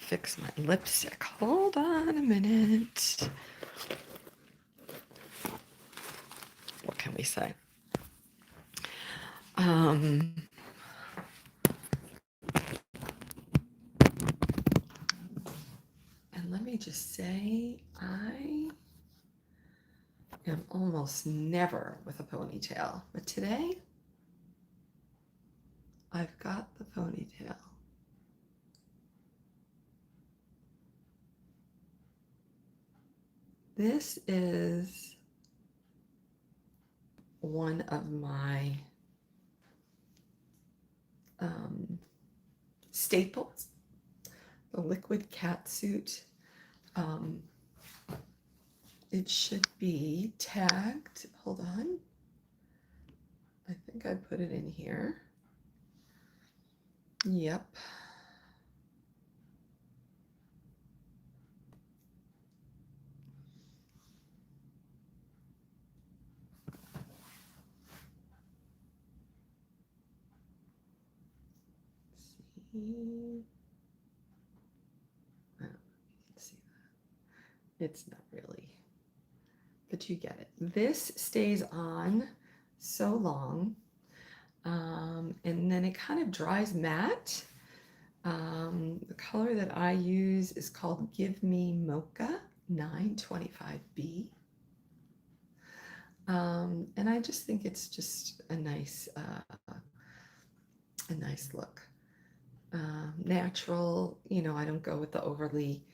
fix my lipstick. Hold on a minute. What can we say? And let me just say, I am almost never with a ponytail, but today I've got the ponytail. This is one of my staples, the liquid catsuit. It should be tagged. Hold on. I think I put it in here. Yep. See. I don't know if you can see that. It's not really, but you get it. This stays on so long, and then it kind of dries matte. The color that I use is called Give Me Mocha 925B. And I just think it's just a nice look. Natural, you know, I don't go with the overly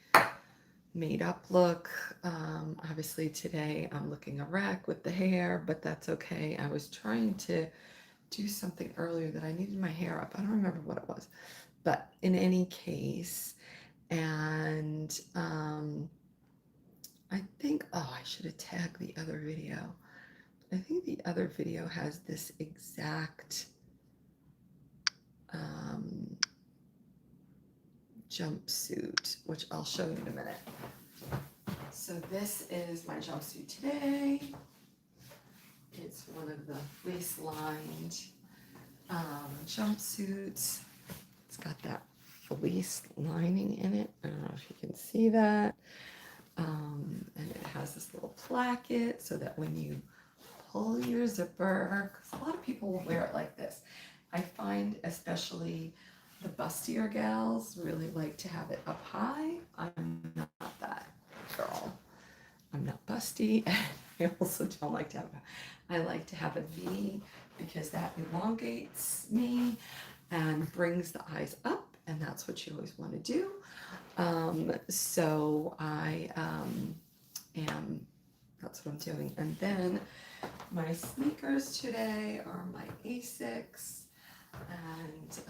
made up look. Obviously today I'm looking a wreck with the hair, but that's okay. I was trying to do something earlier that I needed my hair up. I don't remember what it was, but in any case, and I think, oh, I should have tagged the other video. I think the other video has this exact jumpsuit, which I'll show you in a minute. So this is my jumpsuit today. It's one of the fleece-lined jumpsuits. It's got that fleece lining in it. I don't know if you can see that. And it has this little placket so that when you pull your zipper, because a lot of people will wear it like this. I find especially the bustier gals really like to have it up high. I'm not that girl. I'm not busty. I also don't like to have I like to have a V because that elongates me and brings the eyes up, and that's what you always want to do. So I that's what I'm doing. And then my sneakers today are my Asics, and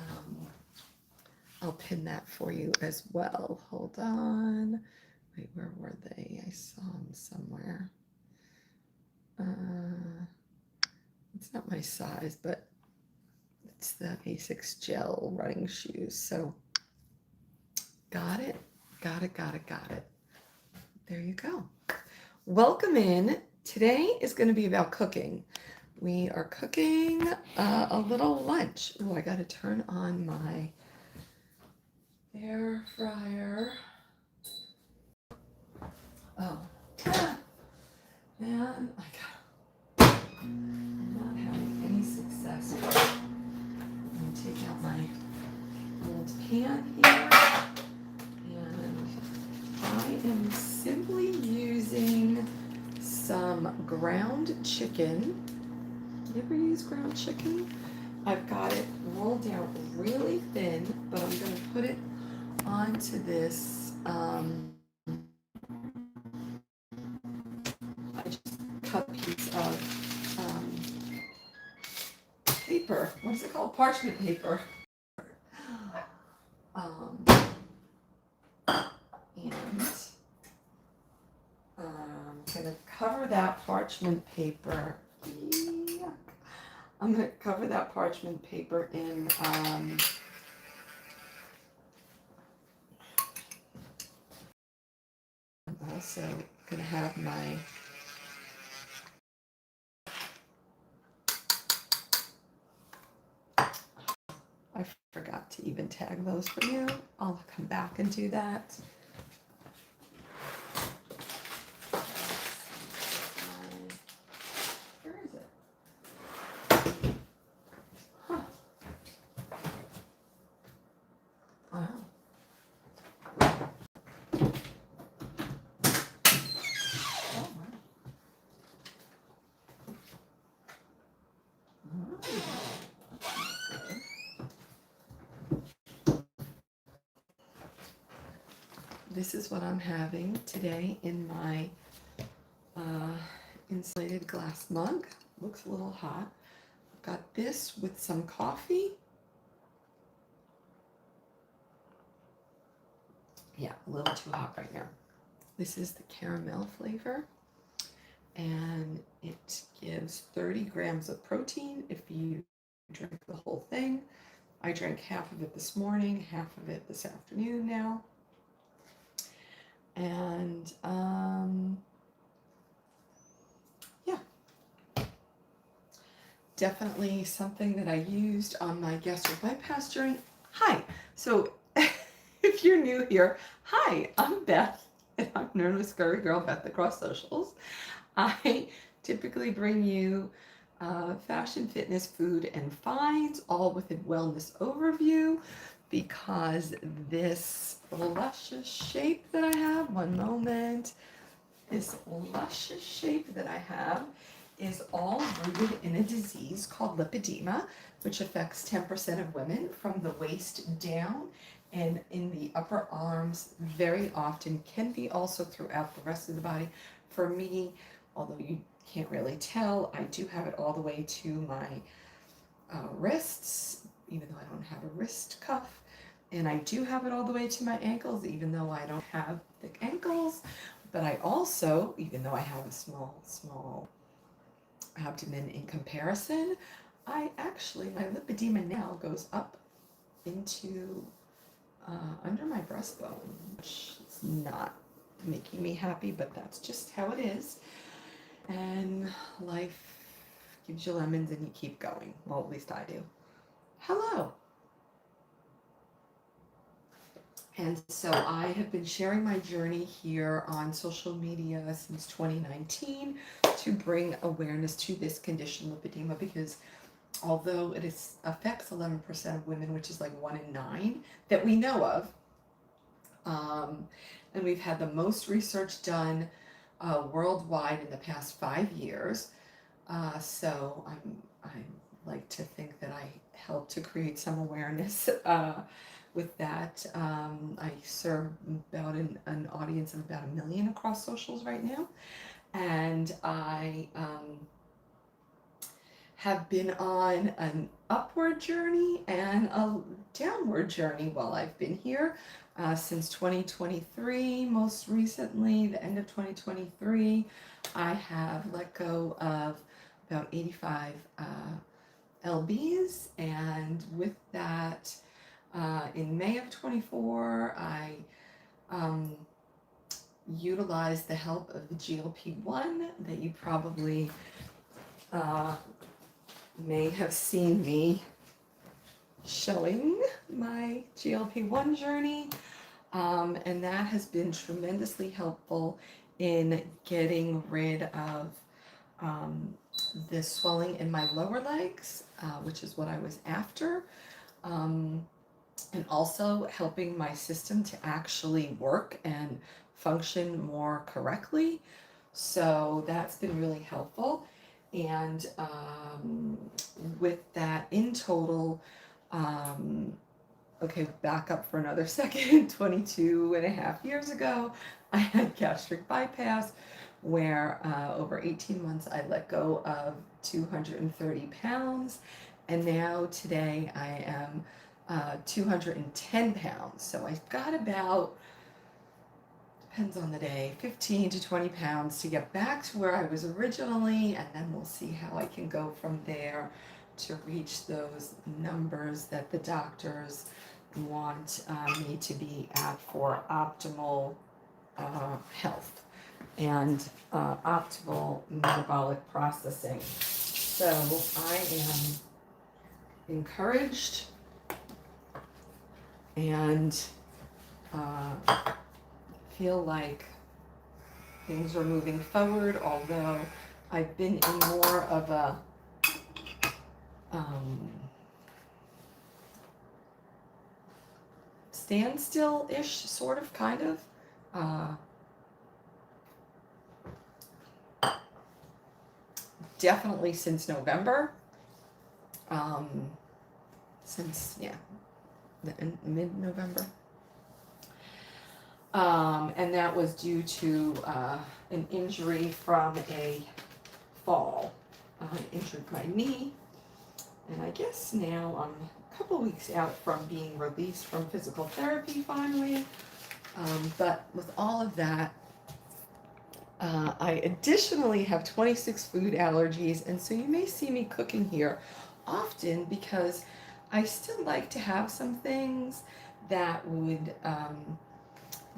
I'll pin that for you as well. Hold on. Wait, where were they? I saw them somewhere. It's not my size, but it's the Asics gel running shoes. So got it. There you go. Welcome in. Today is going to be about cooking. We are cooking a little lunch. Oh, I got to turn on my air fryer. Oh, man, I'm not having any success. I'm going to take out my old pan here, and I am simply using some ground chicken. You ever use ground chicken? I've got it rolled down really thin, but I'm going to put it onto this. I just cut a piece of paper. What's it called? Parchment paper. And I'm going to cover that parchment paper. Yuck. I'm going to cover that parchment paper in I'm also going to have my I forgot to to even tag those for you. I'll come back and do that. Where is it? Huh. Wow. This is what I'm having today in my insulated glass mug. Looks a little hot. I've got this with some coffee. Yeah, a little too hot right now. This is the caramel flavor, and it gives 30 grams of protein if you drink the whole thing. I drank half of it this morning, half of it this afternoon now. And yeah, definitely something that I used on my gastric bypass journey. Hi, so if you're new here, hi, I'm Beth, and I'm known as Curvygirlbeth across socials. I typically bring you fashion, fitness, food, and finds, all with a wellness overview, because this luscious shape that I have, one moment, this luscious shape that I have is all rooted in a disease called lipedema, which affects 10% of women from the waist down and in the upper arms very often, can be also throughout the rest of the body. For me, although you can't really tell, I do have it all the way to my wrists, even though I don't have a wrist cuff. And I do have it all the way to my ankles, even though I don't have thick ankles. But I also, even though I have a small abdomen in comparison, my lipedema now goes up into under my breastbone, which is not making me happy, but that's just how it is. And life gives you lemons and you keep going. Well, at least I do. Hello. And so I have been sharing my journey here on social media since 2019 to bring awareness to this condition, lipedema, because although it affects 11% of women, which is like 1 in 9 that we know of, and we've had the most research done worldwide in the past 5 years. So I like to think that I helped to create some awareness with that. I serve about an audience of about 1 million across socials right now, and I have been on an upward journey and a downward journey while I've been here since 2023. Most recently, the end of 2023, I have let go of about 85 lbs, and with that, in May of 24, I utilized the help of the GLP-1 that you probably may have seen me showing my GLP-1 journey, and that has been tremendously helpful in getting rid of the swelling in my lower legs, which is what I was after, and also helping my system to actually work and function more correctly. So that's been really helpful. And with that, in total, okay, back up for another second. 22 and a half years ago, I had gastric bypass, where over 18 months I let go of 230 pounds, and now today I am 210 pounds. So I've got about, depends on the day, 15 to 20 pounds to get back to where I was originally, and then we'll see how I can go from there to reach those numbers that the doctors want me to be at for optimal health and optimal metabolic processing. So I am encouraged and feel like things are moving forward, although I've been in more of a standstill-ish, sort of, kind of. Definitely since November. Since, yeah, mid-November. And that was due to an injury from a fall. I injured my knee, and I guess now I'm a couple weeks out from being released from physical therapy finally. But with all of that, I additionally have 26 food allergies, and so you may see me cooking here often because I still like to have some things that would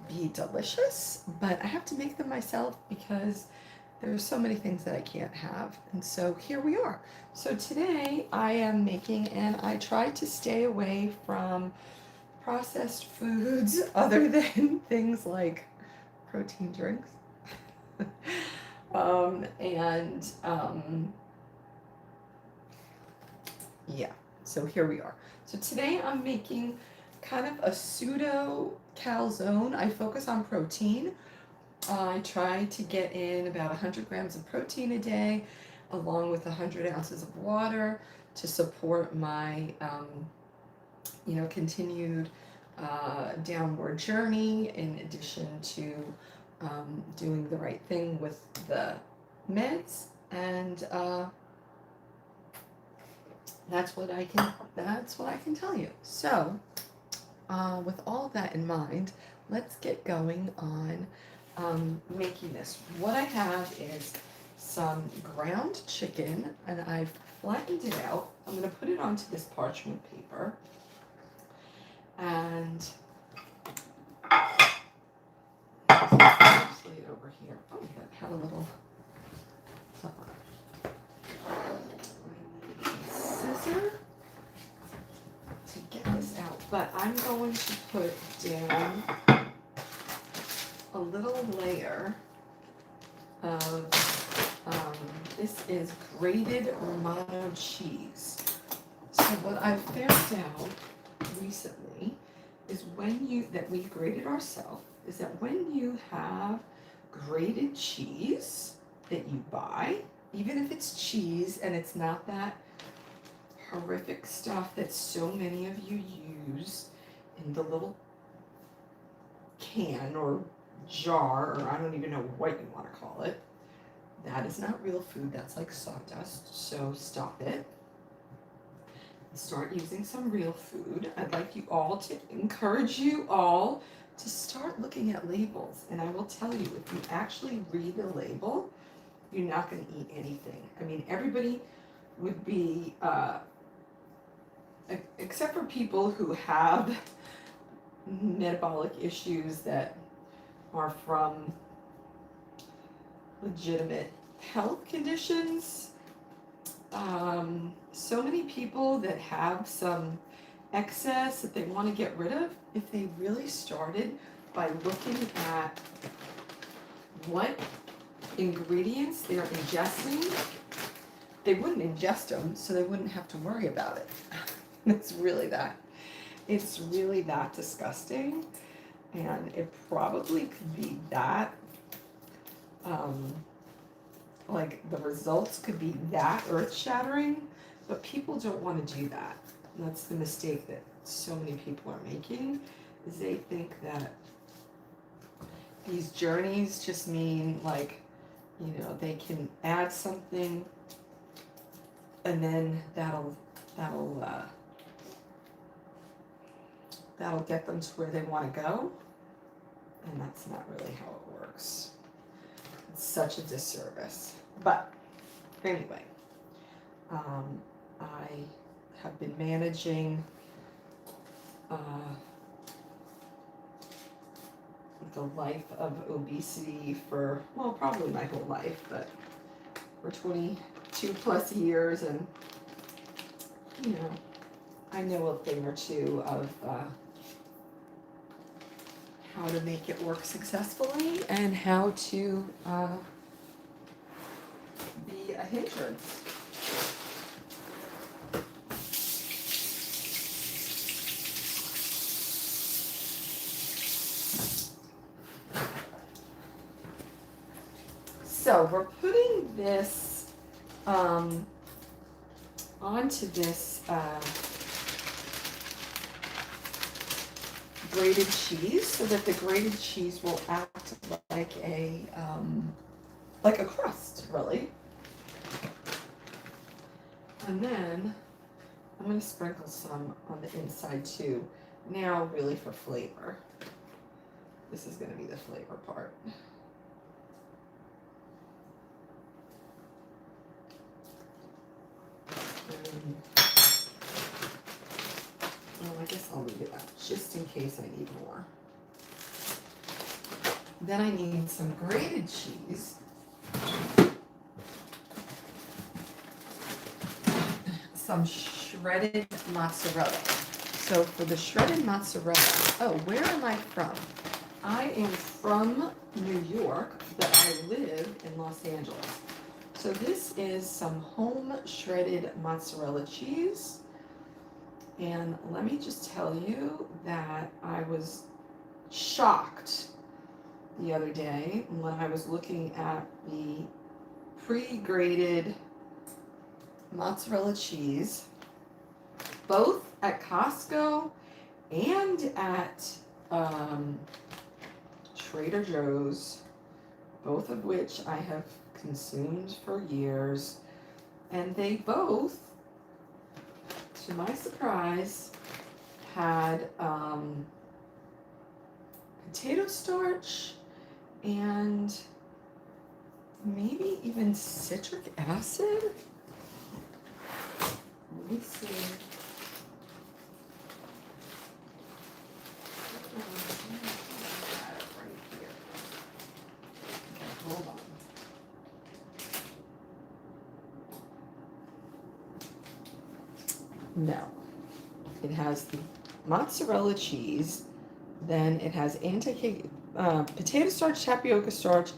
be delicious, but I have to make them myself because there's so many things that I can't have. And so here we are. So today I am making, and I try to stay away from processed foods other than things like protein drinks. Yeah, so here we are. So today I'm making kind of a pseudo calzone. I focus on protein. I try to get in about 100 grams of protein a day, along with 100 ounces of water to support my, continued downward journey, in addition to doing the right thing with the meds, and that's what I can tell you. So, with all of that in mind, let's get going on making this. What I have is some ground chicken, and I've flattened it out. I'm going to put it onto this parchment paper, and lay it over here. Oh, that had a little scissor to get this out, but I'm going to put down a little layer of this is grated Romano cheese. So what I've found out recently is that we grated ourselves, is that when you have grated cheese that you buy, even if it's cheese and it's not that horrific stuff that so many of you use in the little can or jar, or I don't even know what you want to call it, that is not real food. That's like sawdust. So stop it. Start using some real food. I'd like you all to encourage you all to start looking at labels. And I will tell you, if you actually read the label, you're not going to eat anything. I mean, everybody would be, except for people who have metabolic issues that are from legitimate health conditions. So many people that have some excess that they want to get rid of, if they really started by looking at what ingredients they're ingesting, they wouldn't ingest them, so they wouldn't have to worry about it. It's really that disgusting, and it probably could be that, like the results could be that earth-shattering, but people don't want to do that. And that's the mistake that so many people are making, is they think that these journeys just mean, like, they can add something and then that'll get them to where they want to go, and that's not really how it works. It's such a disservice. But anyway, I have been managing the life of obesity for, well, probably my whole life, but for 22 plus years, and I know a thing or two of how to make it work successfully and how to be a hindrance. So we're putting this onto this grated cheese so that the grated cheese will act like a crust, really. And then I'm going to sprinkle some on the inside too. Now, really for flavor. This is going to be the flavor part. Well, I guess I'll leave it out just in case I need more. Then I need some grated cheese. Some shredded mozzarella. So for the shredded mozzarella, oh, where am I from? I am from New York, but I live in Los Angeles. So this is some home shredded mozzarella cheese. And let me just tell you that I was shocked the other day when I was looking at the pre-grated mozzarella cheese, both at Costco and at Trader Joe's, both of which I have consumed for years, and they both, to my surprise, had potato starch and maybe even citric acid. Let me see. Hold on. No. It has the mozzarella cheese, then it has potato starch, tapioca starch,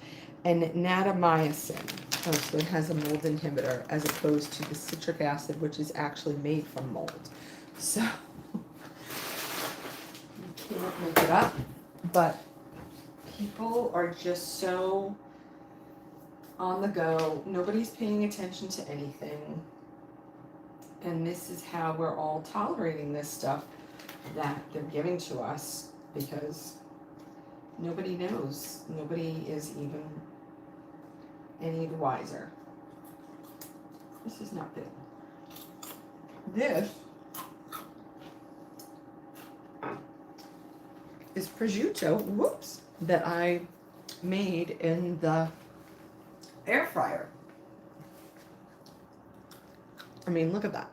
and natamycin. Oh, so it has a mold inhibitor as opposed to the citric acid, which is actually made from mold. So you can't make it up, but people are just so on the go. Nobody's paying attention to anything. And this is how we're all tolerating this stuff that they're giving to us, because nobody knows. Nobody is even any the wiser. This is not good. This is prosciutto, whoops, that I made in the air fryer. I mean, look at that.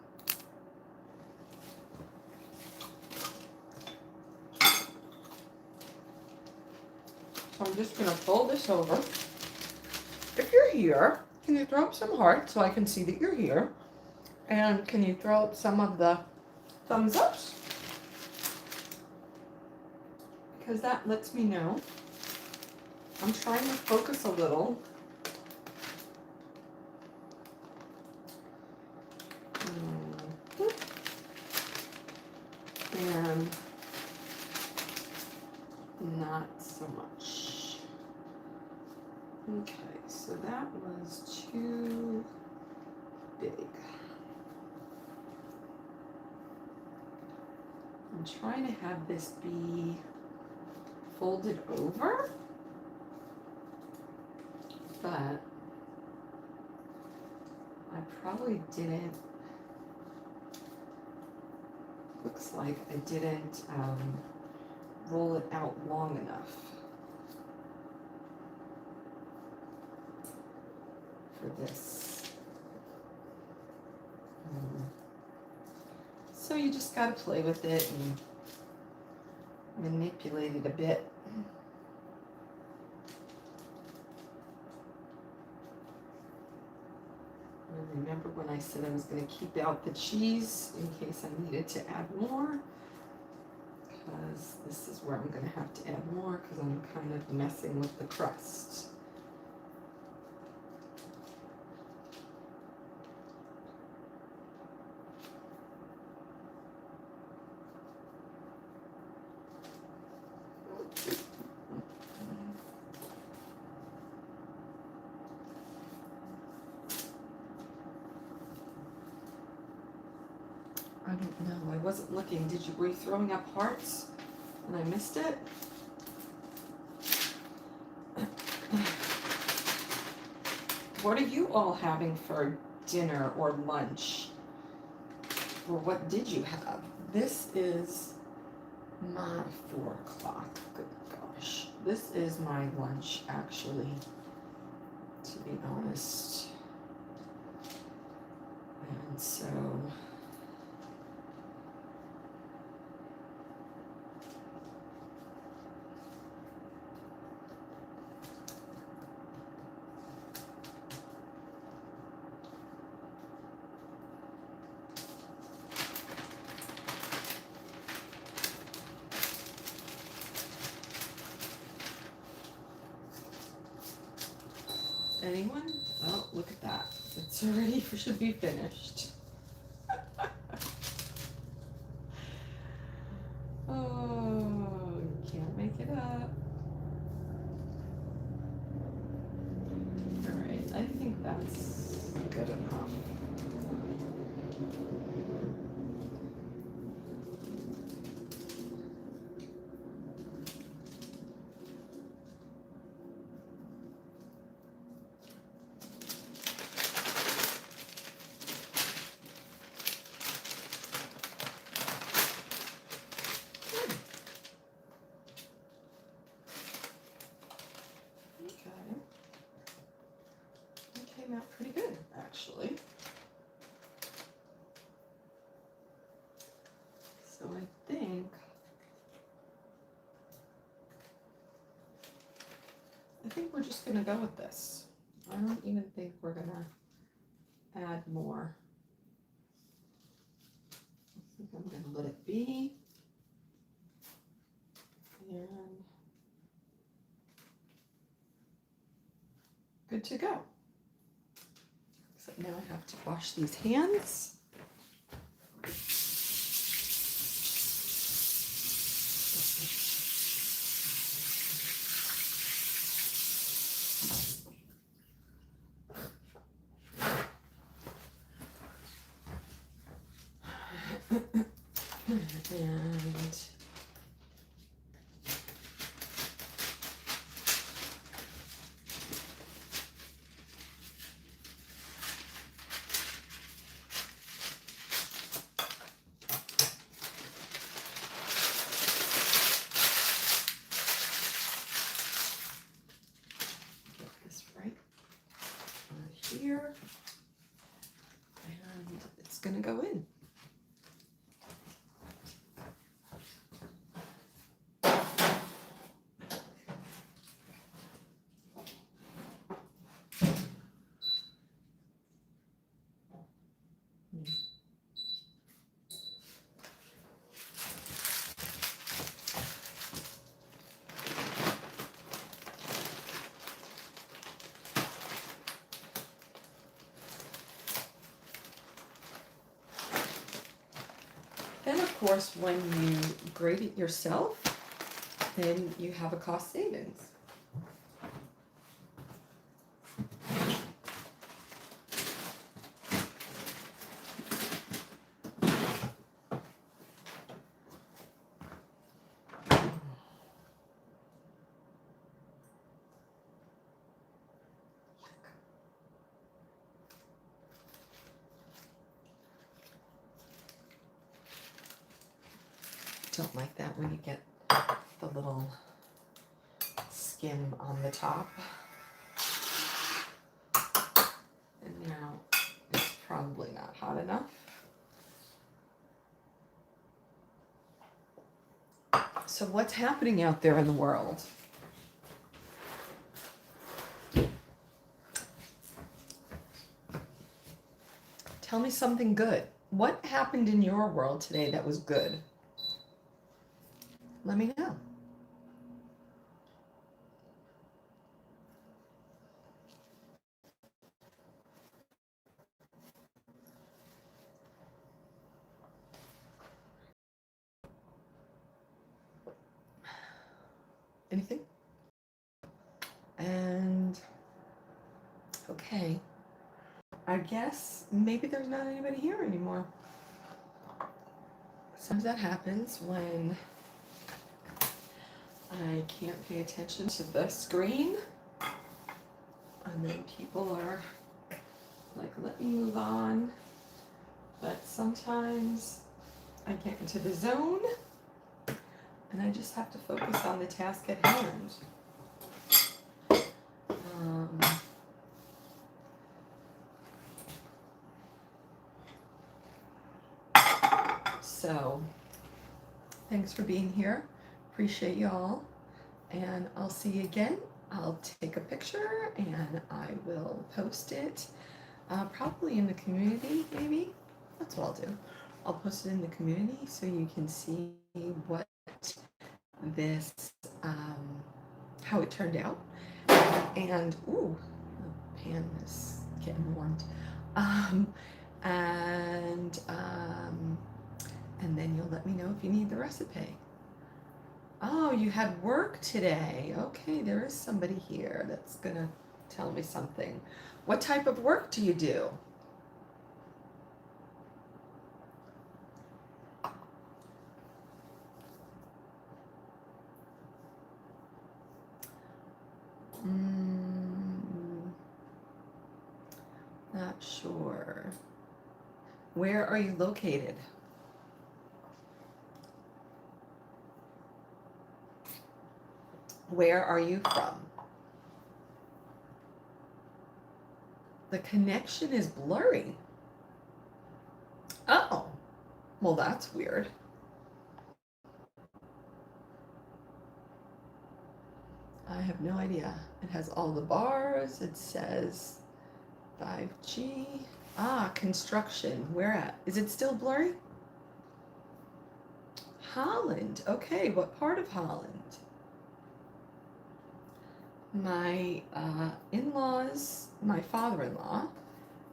So I'm just gonna fold this over. If you're here, can you throw up some hearts so I can see that you're here? And can you throw up some of the thumbs ups? Because that lets me know. I'm trying to focus a little. And not so much. Okay, so that was too big. I'm trying to have this be folded over, but I probably didn't. Looks like I didn't roll it out long enough for this. So you just gotta play with it and manipulate it a bit. Remember when I said I was going to keep out the cheese in case I needed to add more? because this is where I'm going to have to add more because I'm kind of messing with the crust. I don't know. I wasn't looking. Were you throwing up hearts and I missed it? What are you all having for dinner or lunch? Or what did you have? This is my 4 o'clock. Good gosh. This is my lunch, actually, to be honest. And so... Anyone? Oh, look at that. It's already should be finished. Oh, you can't make it up. All right, I think that's good enough. Came out pretty good, actually. So I think we're just gonna go with this. I don't even think we're gonna add more. I think I'm gonna let it be. And good to go. So now I have to wash these hands. And here, and it's gonna go in. Then, of course, when you grate it yourself, then you have a cost savings. Don't like that when you get the little skim on the top. And now it's probably not hot enough. So what's happening out there in the world? Tell me something good. What happened in your world today that was good? let me know. Anything? And okay, I guess maybe there's not anybody here anymore. Sometimes that happens when I can't pay attention to the screen, and then people are like, let me move on. But sometimes I get into the zone and I just have to focus on the task at hand. So thanks for being here. Appreciate y'all. And I'll see you again. I'll take a picture and I will post it probably in the community, maybe. That's what I'll do. I'll post it in the community so you can see what this, how it turned out. And, ooh, the pan is getting warmed. And then you'll let me know if you need the recipe. Oh, you had work today. Okay, there is somebody here that's gonna tell me something. What type of work do you do? Not sure. Where are you located? Where are you from? The connection is blurry. Oh, well, that's weird. I have no idea. It has all the bars. It says 5G. Ah, construction. Where at? Is it still blurry? Holland. Okay, what part of Holland? My in-laws, my father-in-law,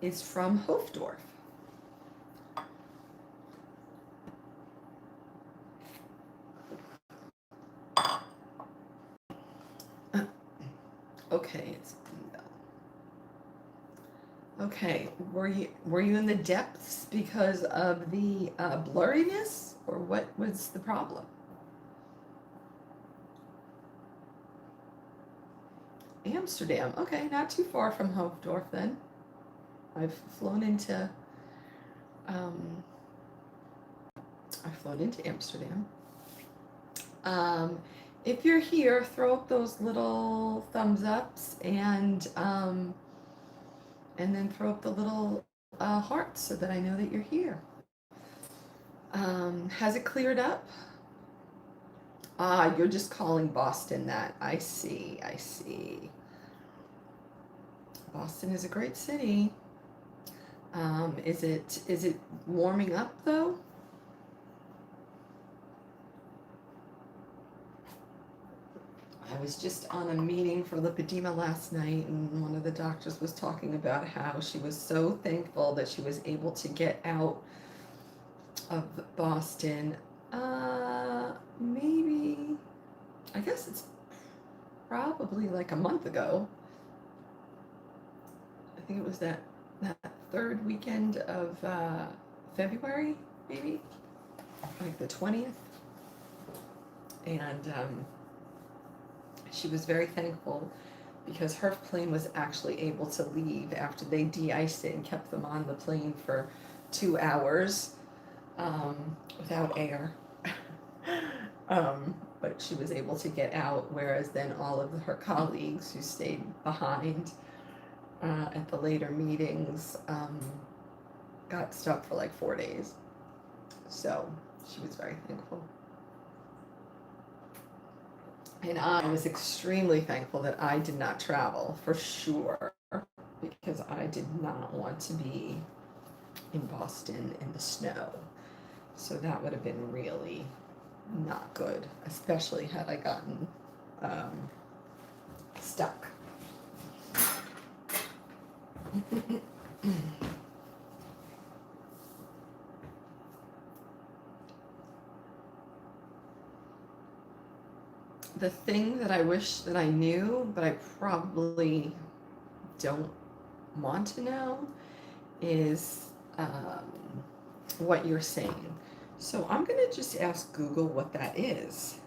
is from Hoofddorp. Okay, it's okay. Were you in the depths because of the blurriness, or what was the problem? Amsterdam. Okay, not too far from Hoofddorp then. I've flown into Amsterdam. If you're here, throw up those little thumbs ups and then throw up the little hearts so that I know that you're here. Has it cleared up? Ah, you're just calling Boston that. I see, I see. Boston is a great city. Is it warming up though? I was just on a meeting for Lipedema last night, and one of the doctors was talking about how she was so thankful that she was able to get out of Boston. Maybe, I guess it's probably like a month ago. I think it was that third weekend of February, maybe, like the 20th. And she was very thankful because her plane was actually able to leave after they de-iced it and kept them on the plane for 2 hours without air. But she was able to get out, whereas then all of her colleagues who stayed behind at the later meetings got stuck for like 4 days. So she was very thankful. And I was extremely thankful that I did not travel, for sure, because I did not want to be in Boston in the snow. So that would have been really not good, especially had I gotten stuck. The thing that I wish that I knew, but I probably don't want to know, is what you're saying. So I'm going to just ask Google what that is.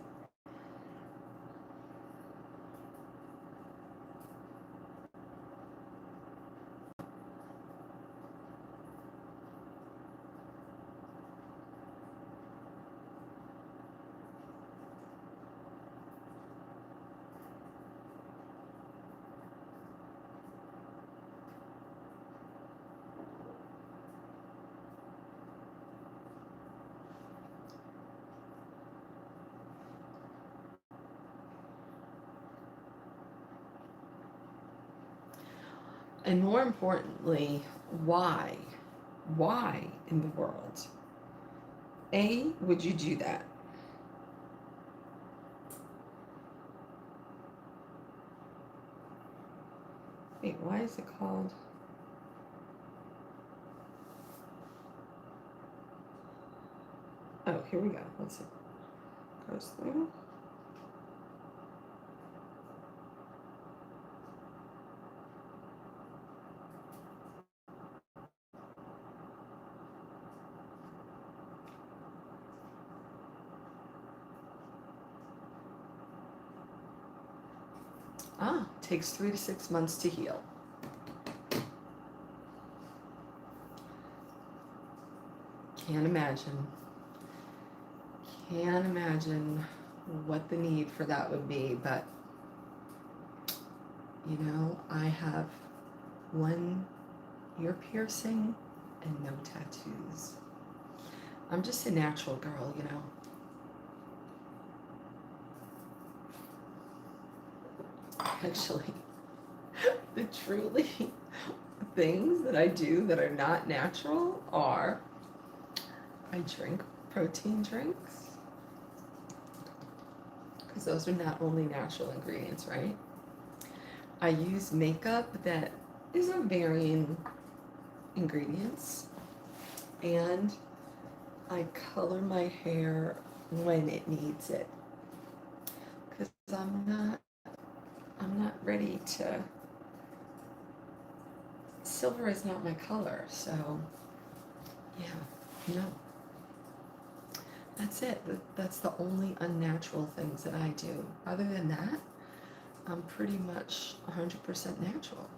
And more importantly, why? Why in the world? A, would you do that? Wait, why is it called? Oh, here we go. Let's see. Goes through. Ah, takes 3 to 6 months to heal. Can't imagine. Can't imagine what the need for that would be, but you know, I have one ear piercing and no tattoos. I'm just a natural girl, you know. Actually, the truly things that I do that are not natural are I drink protein drinks, because those are not only natural ingredients, right? I use makeup that is of varying ingredients, and I color my hair when it needs it, because I'm not ready to. Silver is not my color, so yeah, no. That's it. That's the only unnatural things that I do. Other than that, I'm pretty much 100% natural.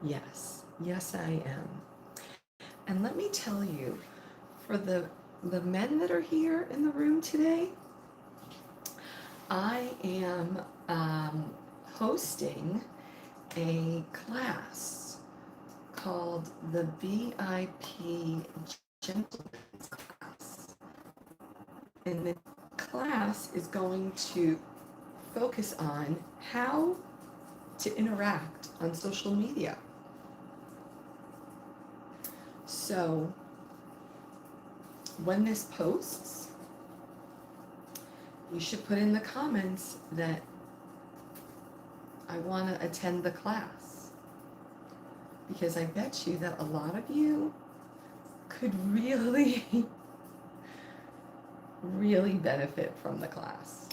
Yes, yes, I am. And let me tell you, for the men that are here in the room today, I am hosting a class called the VIP Gentleman's Class. And the class is going to focus on how to interact on social media. So when this posts, you should put in the comments that I want to attend the class, because I bet you that a lot of you could really, really benefit from the class.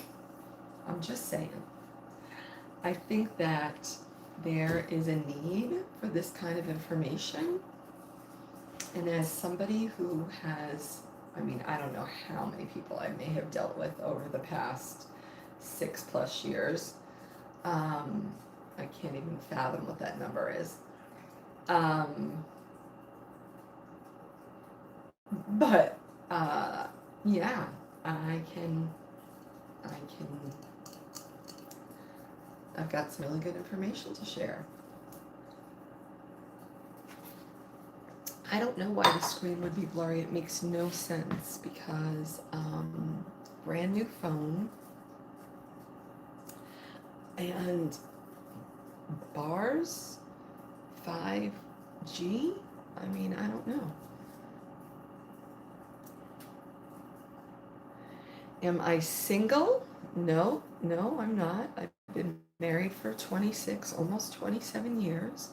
I'm just saying. I think that there is a need for this kind of information. And as somebody who has, I mean, I don't know how many people I may have dealt with over the past 6+ years. I can't even fathom what that number is. But yeah, I've got some really good information to share. I don't know why the screen would be blurry. It makes no sense, because brand new phone and bars, 5G. I mean, I don't know. Am I single? No, no, I'm not. I've been married for 26, almost 27 years.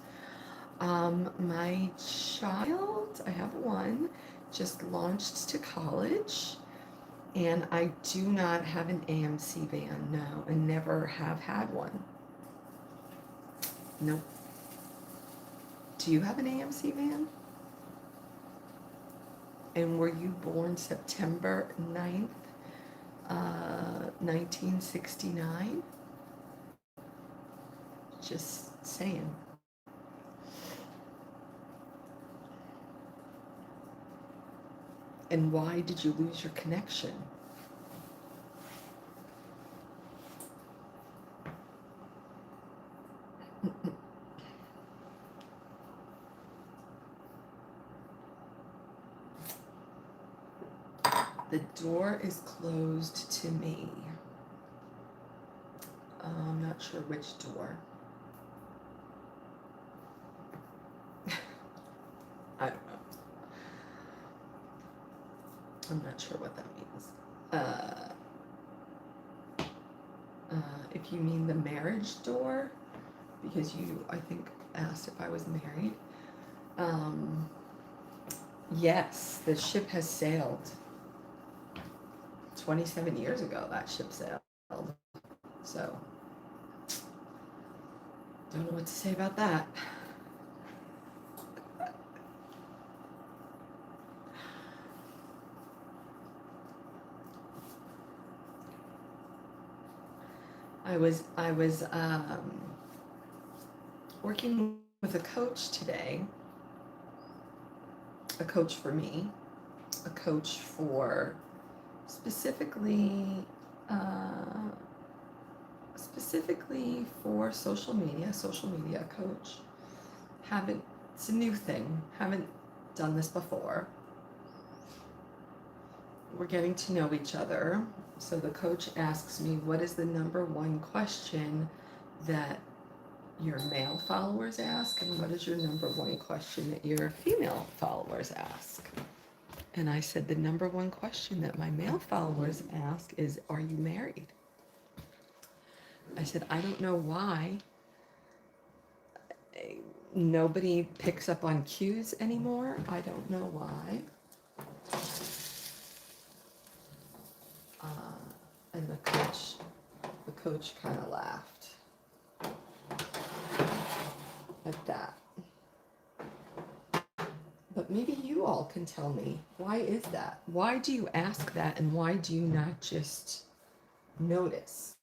My child, I have one, just launched to college, and I do not have an AMC van, no, and never have had one. Nope. Do you have an AMC van? And were you born September 9th, 1969? Just saying. And why did you lose your connection? The door is closed to me. I'm not sure which door. I don't know. I'm not sure what that means. If you mean the marriage door, because you, I think, asked if I was married. Yes, the ship has sailed. 27 years ago, that ship sailed. So, don't know what to say about that. I was working with a coach today, a coach for me, a coach for specifically for social media coach. It's a new thing, haven't done this before. We're getting to know each other. So the coach asks me, what is the number one question that your male followers ask, and what is your number one question that your female followers ask? And I said, the number one question that my male followers ask is, are you married? I said, I don't know why nobody picks up on cues anymore. I don't know why. And the coach kind of laughed at that. But maybe you all can tell me, why is that? Why do you ask that, and why do you not just notice?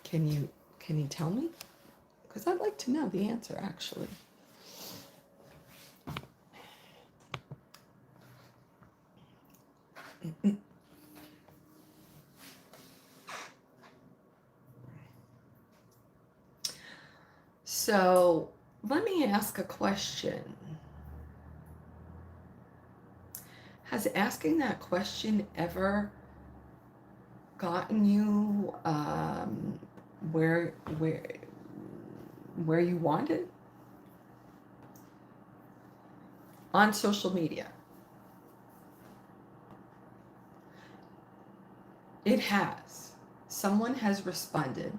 Can you tell me? Because I'd like to know the answer, actually. So let me ask a question. Has asking that question ever gotten you where you wanted? On social media. It has. Someone has responded.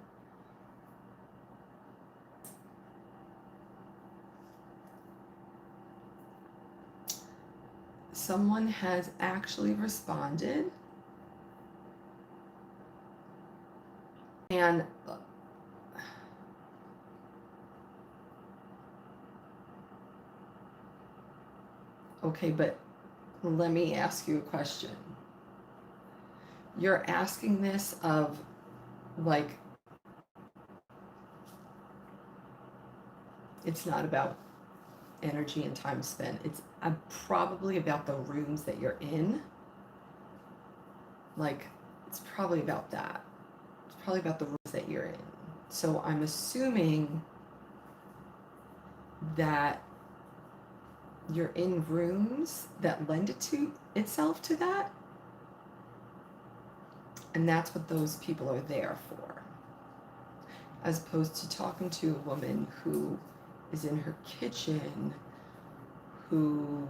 Someone has actually responded. And okay, but let me ask you a question. You're asking this of, like, it's not about energy and time spent. It's probably about the rooms that you're in. Like, it's probably about that. It's probably about the rooms that you're in. So I'm assuming that you're in rooms that lend itself to that. And that's what those people are there for. As opposed to talking to a woman who is in her kitchen who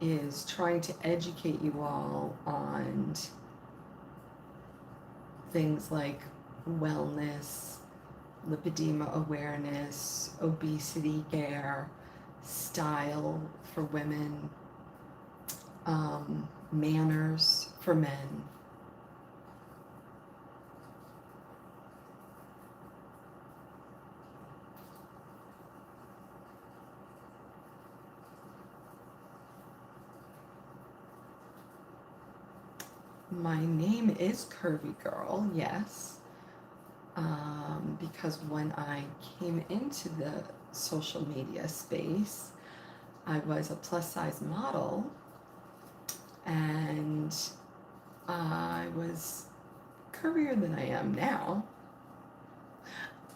is trying to educate you all on things like wellness, lipedema awareness, obesity care, style for women, manners for men. My name is Curvy Girl, yes, because when I came into the social media space, I was a plus size model, and I was curvier than I am now.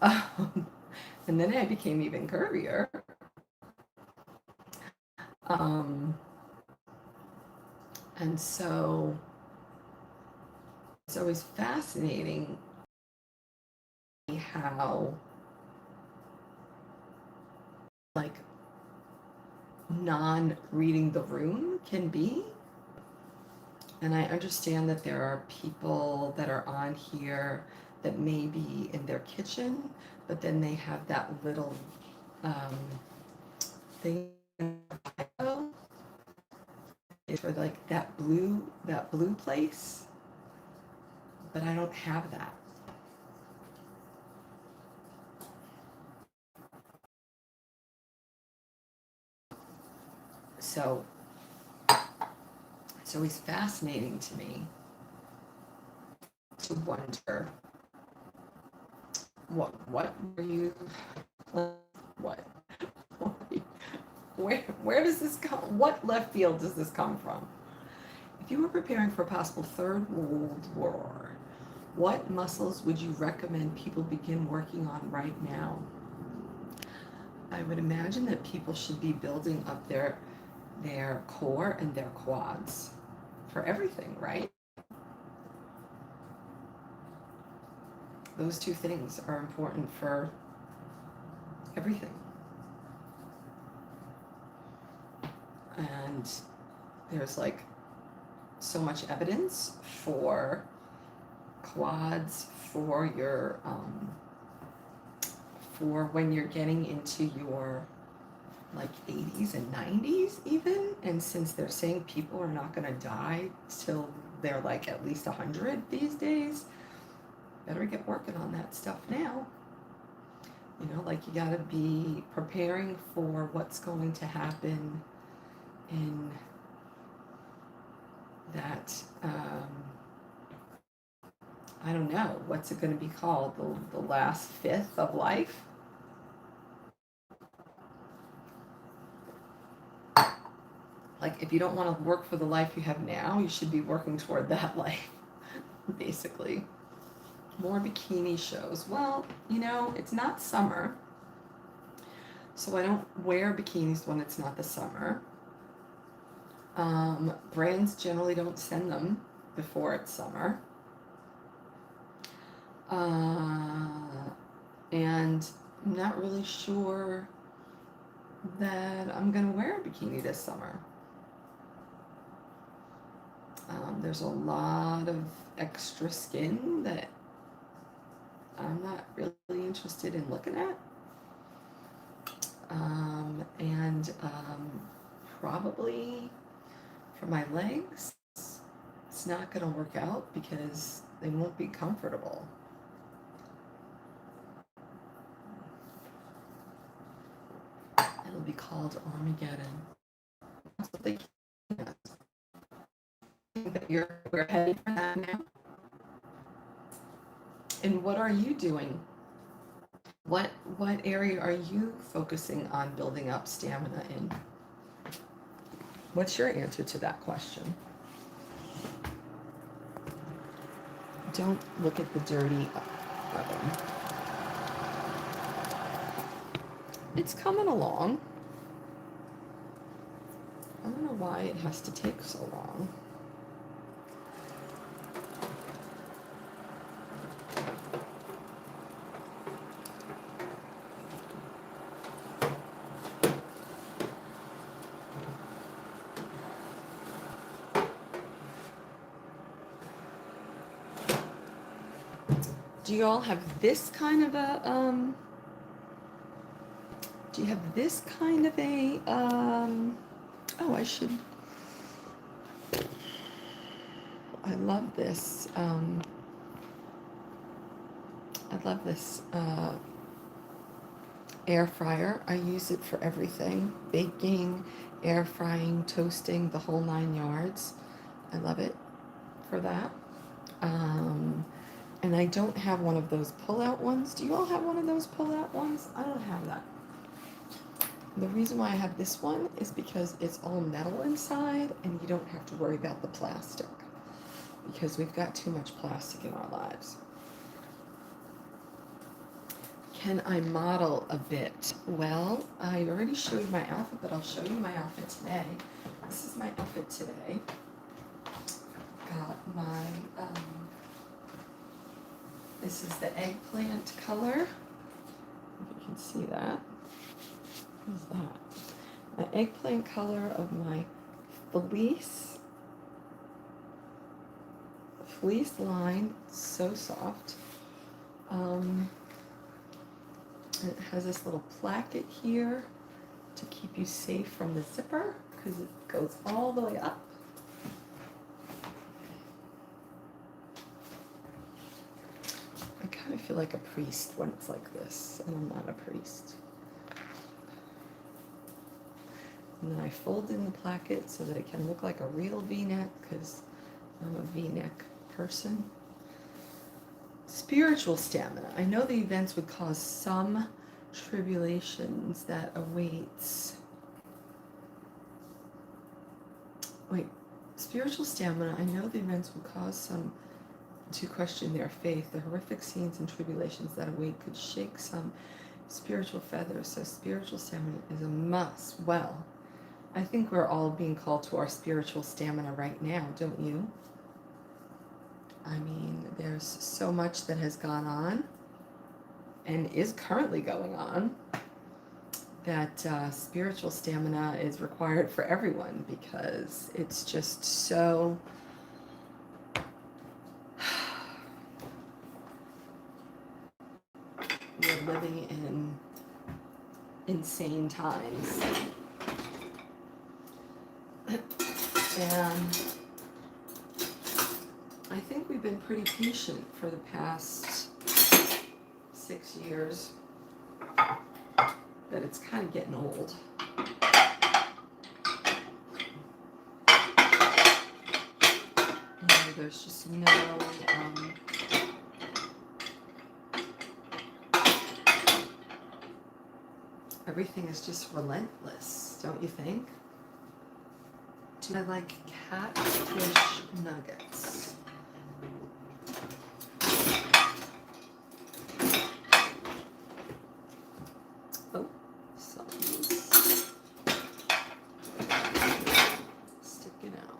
And then I became even curvier. And so it's always fascinating how, like, non-reading the room can be. And I understand that there are people that are on here that may be in their kitchen, but then they have that little thing for like that blue place, but I don't have that. So it's always fascinating to me to wonder what were you, what where does this come, what left field does this come from? If you were preparing for a possible Third World War, what muscles would you recommend people begin working on right now? I would imagine that people should be building up their core and their quads for everything, right? Those two things are important for everything. And there's like so much evidence for quads, for your for when you're getting into your like 80s and 90s even, and since they're saying people are not going to die till they're like at least 100 these days, better get working on that stuff now. You know, like, you got to be preparing for what's going to happen in that, I don't know, what's it going to be called? The last fifth of life? Like, if you don't want to work for the life you have now, you should be working toward that life, basically. More bikini shows. Well, you know, it's not summer, so I don't wear bikinis when it's not the summer. Brands generally don't send them before it's summer. And I'm not really sure that I'm going to wear a bikini this summer. There's a lot of extra skin that I'm not really interested in looking at. And probably for my legs, it's not going to work out because they won't be comfortable. It'll be called Armageddon. We're headed for that now. And what are you doing? What area are you focusing on building up stamina in? What's your answer to that question? Don't look at the dirty oven. It's coming along. I don't know why it has to take so long. Do you all have this kind of a, do you have this kind of a, oh, I love this, air fryer. I use it for everything. Baking, air frying, toasting, the whole 9 yards. I love it for that. And I don't have one of those pull-out ones. Do you all have one of those pull-out ones? I don't have that. The reason why I have this one is because it's all metal inside and you don't have to worry about the plastic because we've got too much plastic in our lives. Can I model a bit? Well, I already showed you my outfit, but I'll show you my outfit today. This is my outfit today. Got my, this is the eggplant color. If you can see that. What's that? My eggplant color of my fleece line, so soft. It has this little placket here to keep you safe from the zipper because it goes all the way up. I kind of feel like a priest when it's like this, and I'm not a priest. And then I fold in the placket so that it can look like a real V-neck because I'm a V-neck person. Spiritual stamina. I know the events would cause some tribulations that awaits. Wait, spiritual stamina. I know the events would cause some to question their faith. The horrific scenes and tribulations that await could shake some spiritual feathers. So spiritual stamina is a must. Well, I think we're all being called to our spiritual stamina right now, don't you? I mean, there's so much that has gone on and is currently going on that spiritual stamina is required for everyone because it's just so we're living in insane times. And I think we've been pretty patient for the past 6 years, but it's kind of getting old. And there's just no everything is just relentless, don't you think? Do I like catfish nuggets? Oh, something's sticking out.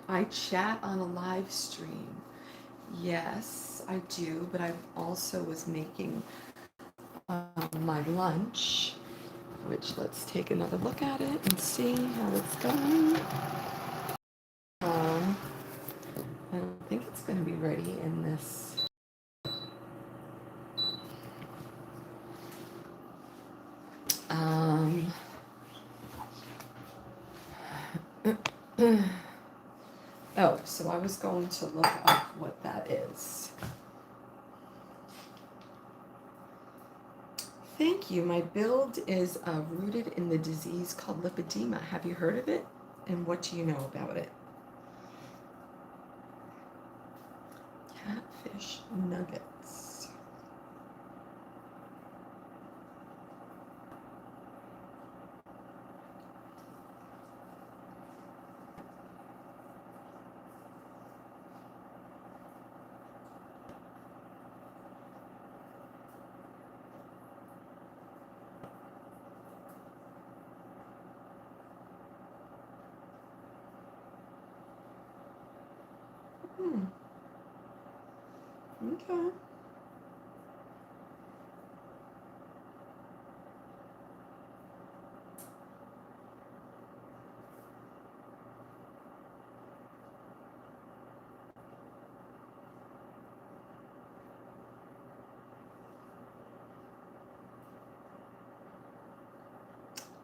I chat on a live stream. Yes, I do, but I also was making my lunch, which let's take another look at it and see how it's going. I don't think it's going to be ready in this. Oh, so I was going to look up what that is. Thank you. My build is rooted in the disease called lipedema. Have you heard of it? And what do you know about it? Catfish nuggets. Okay.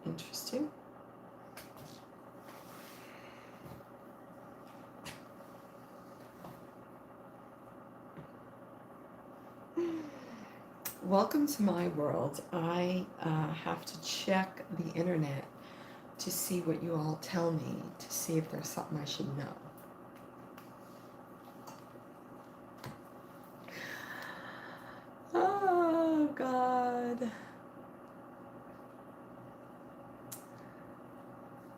Interesting. Welcome to my world. I have to check the internet to see what you all tell me, to see if there's something I should know. Oh, God.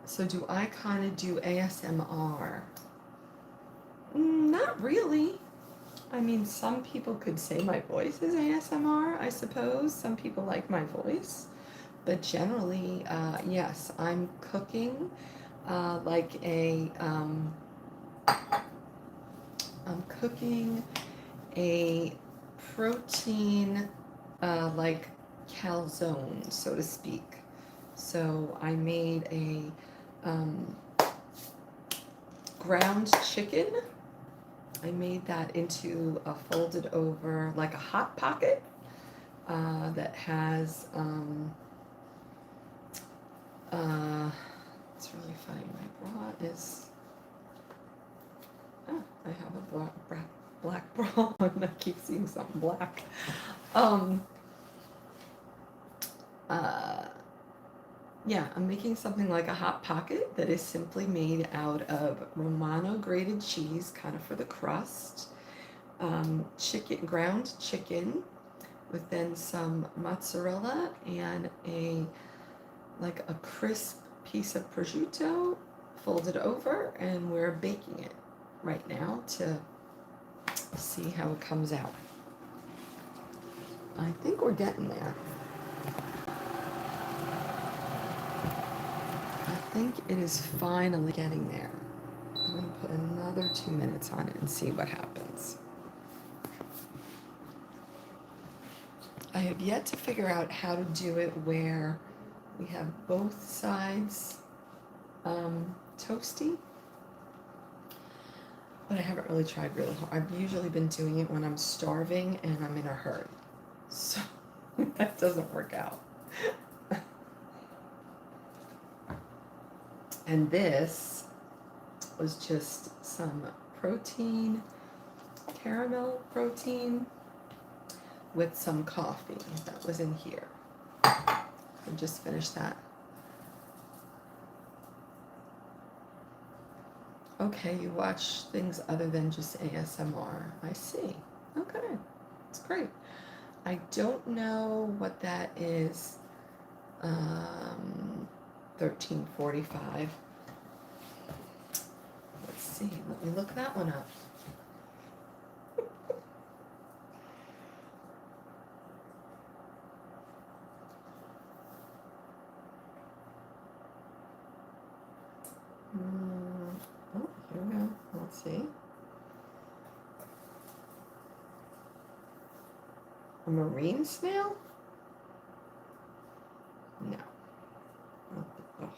So do I kind of do ASMR? Not really. I mean, some people could say my voice is ASMR, I suppose. Some people like my voice. But generally, yes, I'm cooking like I'm cooking a protein like calzone, so to speak. So I made a ground chicken. I made that into a folded over, like a hot pocket that has, it's really funny, my bra is, oh, I have a black bra and I keep seeing something black. Yeah, I'm making something like a hot pocket that is simply made out of Romano grated cheese, kind of for the crust, ground chicken, with then some mozzarella and like a crisp piece of prosciutto folded over, and we're baking it right now to see how it comes out. I think we're getting there. I think it is finally getting there. I'm going to put another 2 minutes on it and see what happens. I have yet to figure out how to do it where we have both sides toasty, but I haven't really tried really hard. I've usually been doing it when I'm starving and I'm in a hurry, so that doesn't work out. And this was just some protein, caramel protein with some coffee that was in here. I just finished that. Okay, you watch things other than just ASMR. I see. Okay, that's great. I don't know what that is. 1345. Let's see. Let me look that one up. Oh, here we go. Let's see. A marine snail? No. Oh.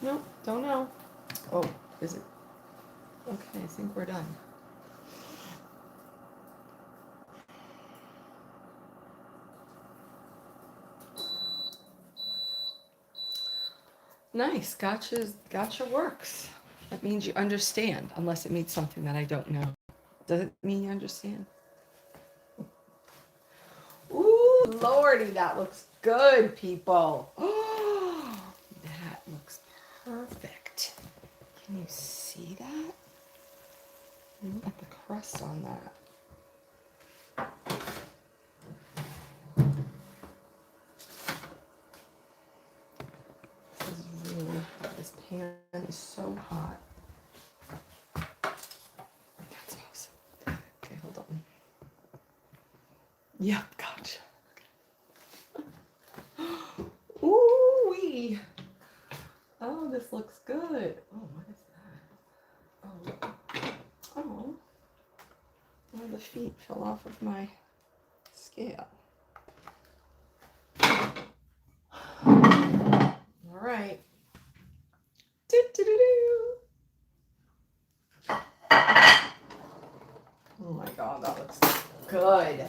Nope, don't know. Oh, is it? Okay, I think we're done. Nice, gotcha works. That means you understand, unless it means something that I don't know. Does it mean you understand? Ooh, Lordy, that looks good, people. Oh, that looks perfect. Can you see that? Look at the crust on that. This is really, this pan is so hot. That smells. Okay, hold on. Yep, gotcha. Ooh-wee. Oh, this looks good. Oh, what is that? of the feet fell off of my scale. All right. Oh my God, that looks good.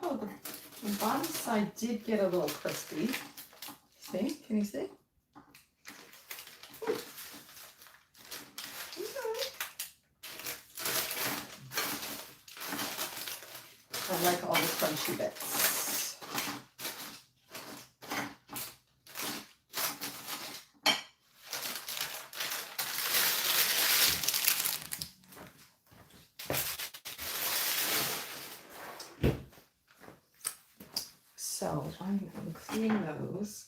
Oh, the bottom side did get a little crispy. See? Can you see? I like all the crunchy bits. So I'm cleaning those.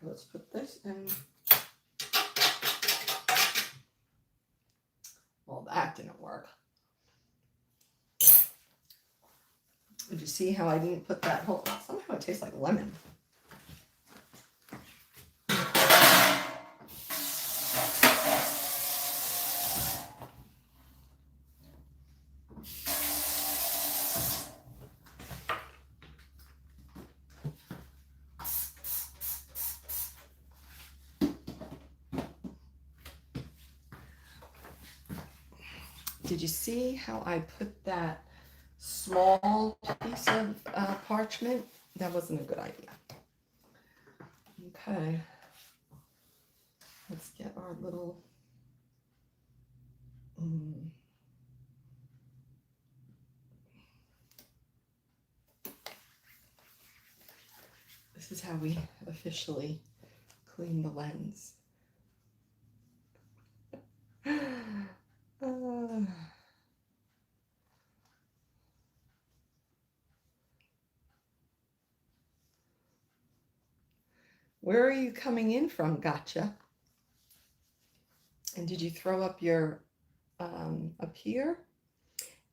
Let's put this in. Well, that didn't work. Did you see how I didn't put that whole, somehow it tastes like lemon. Did you see how I put that small piece of parchment? That wasn't a good idea. Okay. Let's get our little this is how we officially clean the lens. Where are you coming in from? Gotcha. And did you throw up your up here?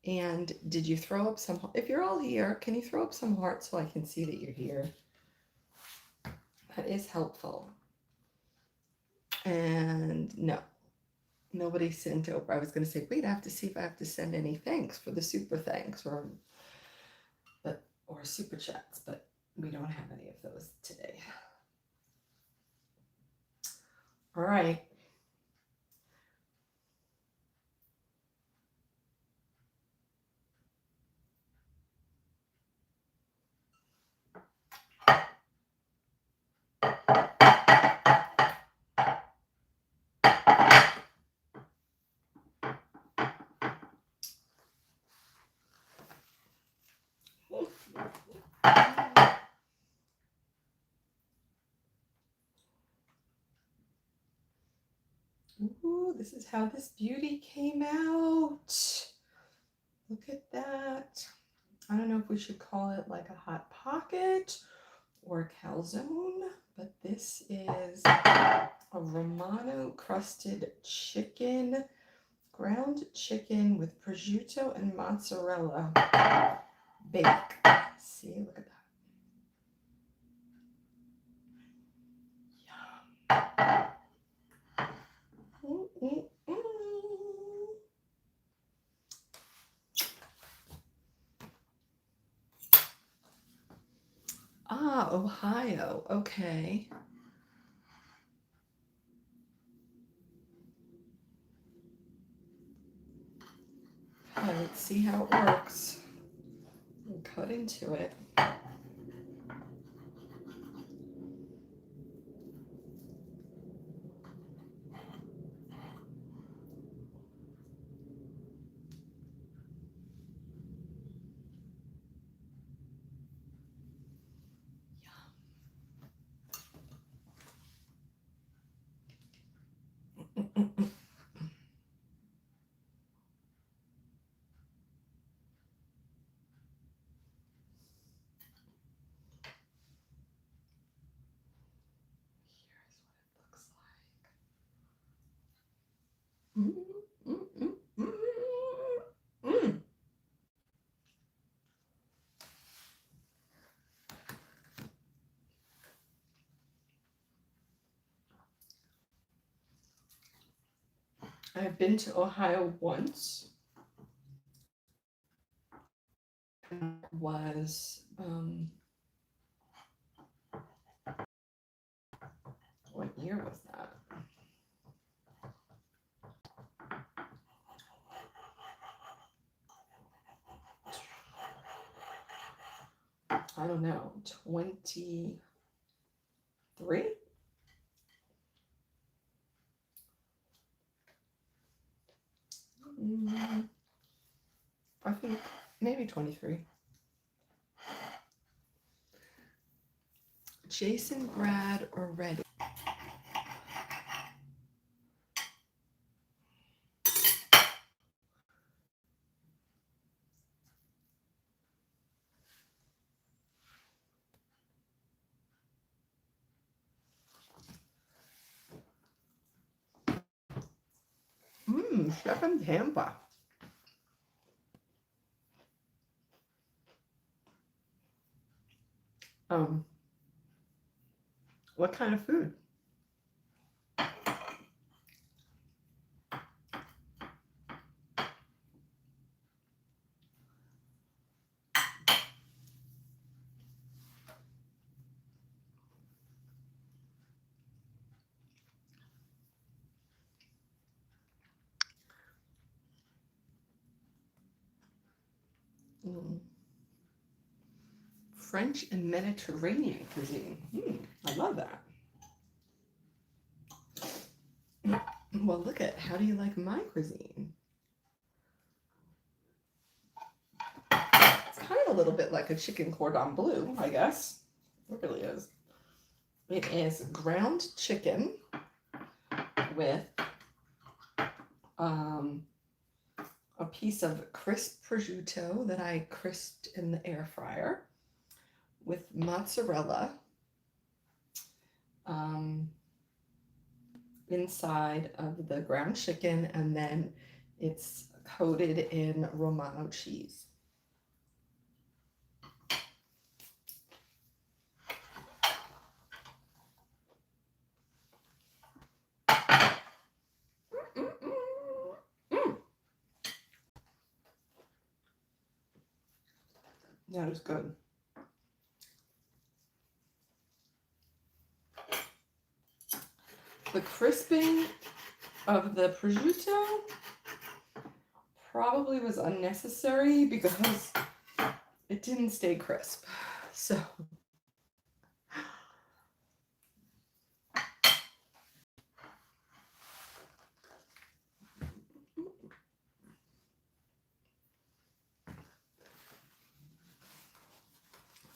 And did you throw up some, if you're all here, can you throw up some hearts so I can see that you're here? That is helpful. And no, nobody sent over. I was going to say, wait, I have to see if I have to send any thanks for the super thanks or super chats, but we don't have any of those today. All right. Ooh, this is how this beauty came out. Look at that. I don't know if we should call it like a hot pocket or calzone, but this is a Romano crusted chicken, ground chicken with prosciutto and mozzarella bake. See, look at that. Ah, Ohio. Okay. Let's see how it works. We'll cut into it. I've been to Ohio once. And that was what year was that? I don't know, 23? I think maybe 23. Jason, Brad, or Reddy? Chef in Tampa. What kind of food? French and Mediterranean cuisine. I love that. Well, look at, how do you like my cuisine? It's kind of a little bit like a chicken cordon bleu, I guess. It really is. It is ground chicken with a piece of crisp prosciutto that I crisped in the air fryer with mozzarella inside of the ground chicken, and then it's coated in Romano cheese. That is good. The crisping of the prosciutto probably was unnecessary because it didn't stay crisp. So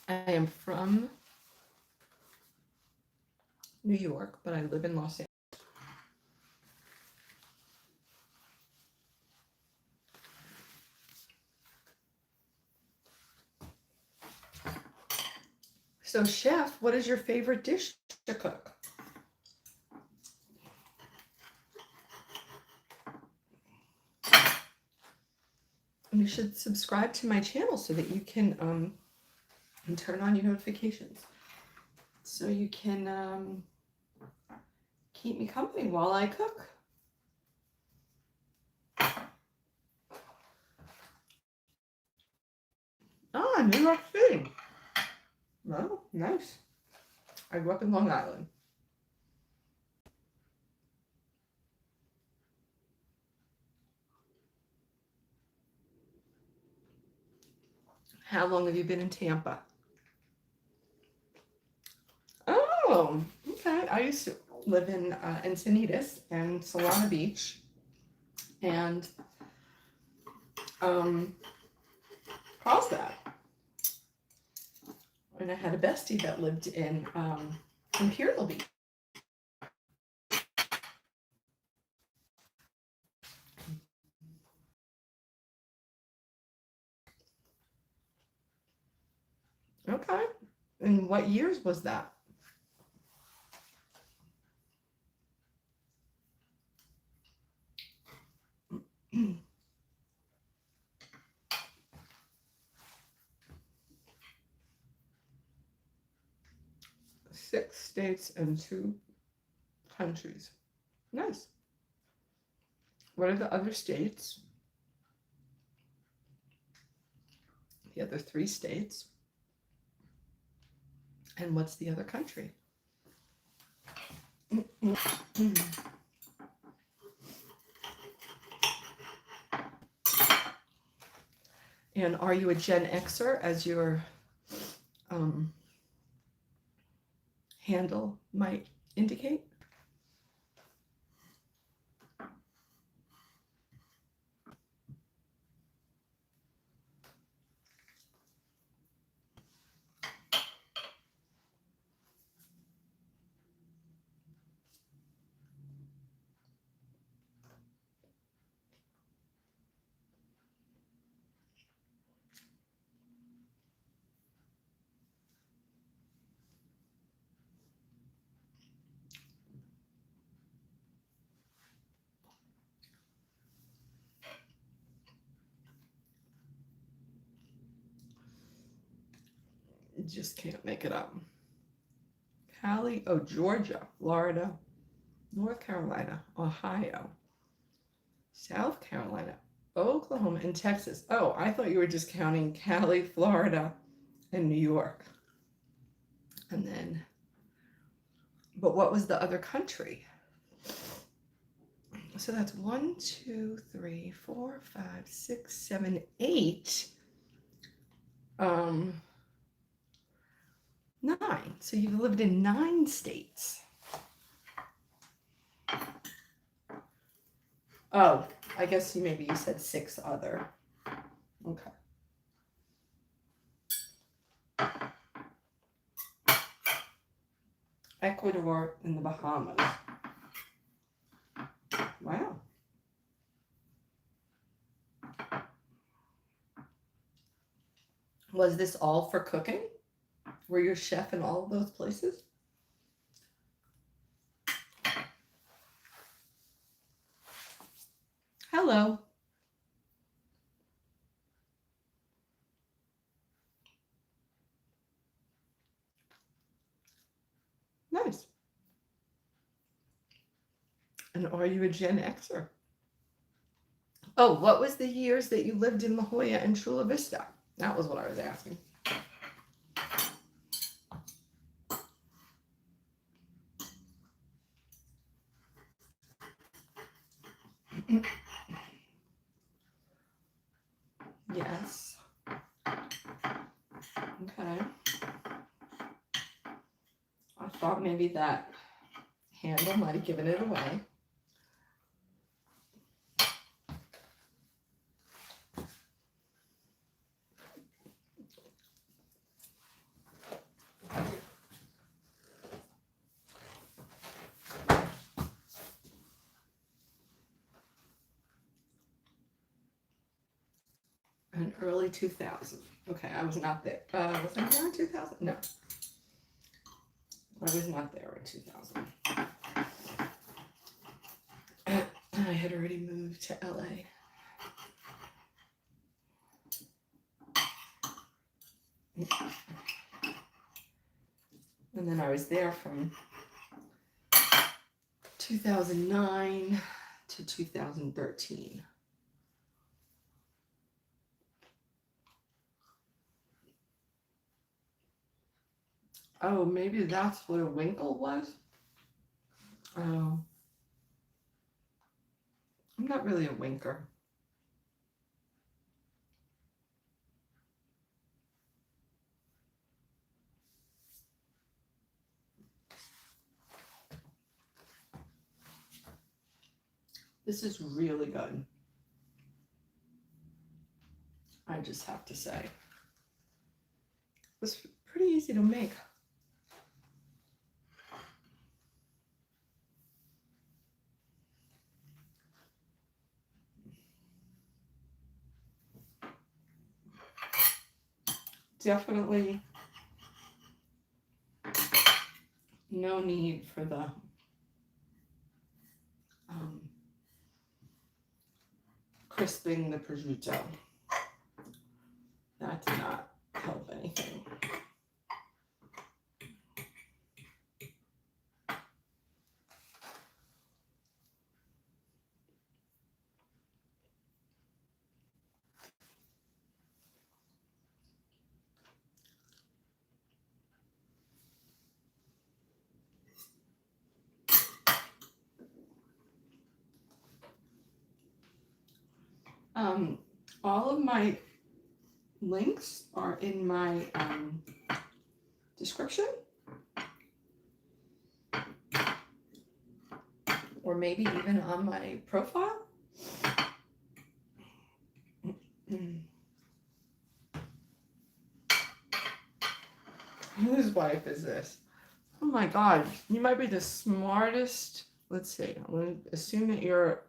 I am from New York, but I live in Los Angeles. So, chef, what is your favorite dish to cook? You should subscribe to my channel so that you can turn on your notifications, so you can keep me company while I cook. Ah, New York City. Oh, nice. I grew up in Long Island. How long have you been in Tampa? Oh, okay. I used to live in Encinitas and Solana Beach, and Carlsbad. And I had a bestie that lived in Imperial Beach. Okay. And what years was that? Six states and 2 countries. Nice. What are the other states? The other 3 states? And what's the other country? And are you a Gen Xer, as your handle might indicate? You just can't make it up. Cali, oh, Georgia, Florida, North Carolina, Ohio, South Carolina, Oklahoma, and Texas. Oh, I thought you were just counting Cali, Florida, and New York. And then, but what was the other country? So that's 1, 2, 3, 4, 5, 6, 7, 8. 9. So you've lived in 9 states. Oh, I guess maybe you said 6 other. Okay. Ecuador and the Bahamas. Wow. Was this all for cooking? Were you a chef in all of those places? Hello. Nice. And are you a Gen Xer? Oh, what was the years that you lived in La Jolla and Chula Vista? That was what I was asking. Yes. Okay. I thought maybe that handle might have given it away. In early 2000. Okay, I was not there. Was I there in 2000? No. I was not there in 2000. I had already moved to LA. And then I was there from 2009 to 2013. Oh, maybe that's what a winkle was? Oh. I'm not really a winker. This is really good. I just have to say. It's pretty easy to make. Definitely no need for the crisping the prosciutto. That did not help anything. All of my links are in my description, or maybe even on my profile. Whose wife is this? Oh my God, you might be the smartest. Let's see, I'm going to assume that you're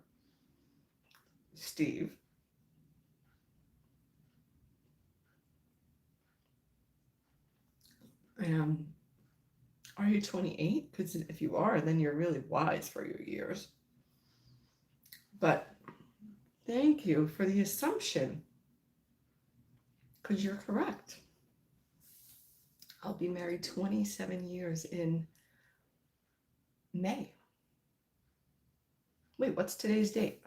Steve. Are you 28? Because if you are, then you're really wise for your years. But thank you for the assumption, because you're correct. I'll be married 27 years in May. Wait, what's today's date?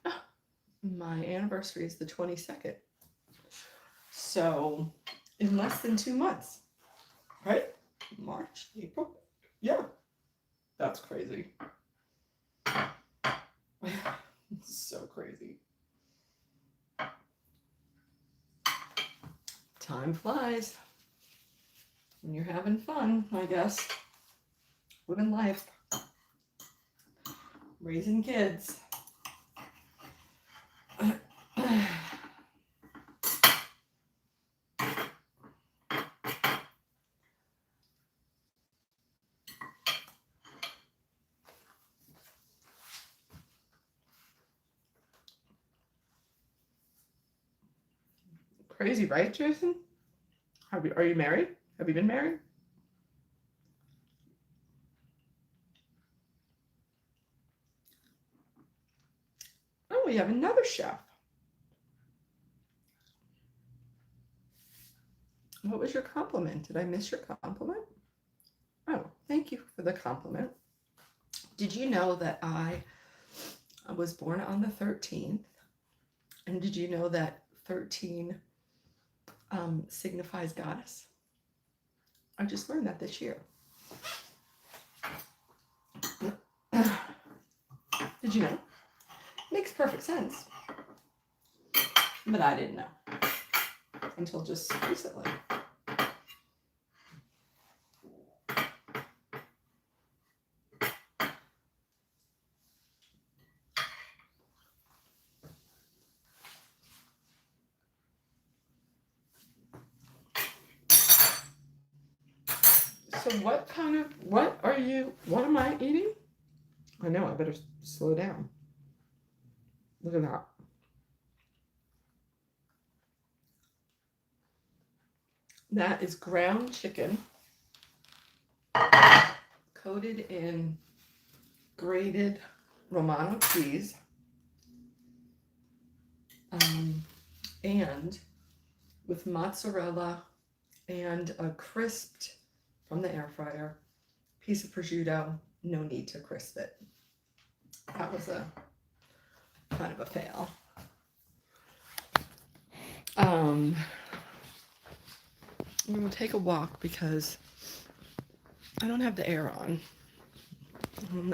Oh, my anniversary is the 22nd. So in less than 2 months, right? March, April. Yeah, that's crazy. So crazy. Time flies when you're having fun, I guess. Living life. Raising kids. Crazy, right, Jason? Are you married? Have you been married? Oh, we have another chef. What was your compliment? Did I miss your compliment? Oh, thank you for the compliment. Did you know that I was born on the 13th? And did you know that 13 signifies goddess? I just learned that this year. Did you know? Makes perfect sense. But I didn't know until just recently. So what am I eating? I know, I better slow down. Look at that. That is ground chicken coated in grated Romano cheese and with mozzarella and a crisped from the air fryer piece of prosciutto. No need to crisp it. That was a kind of a fail. I'm going to take a walk because I don't have the air on.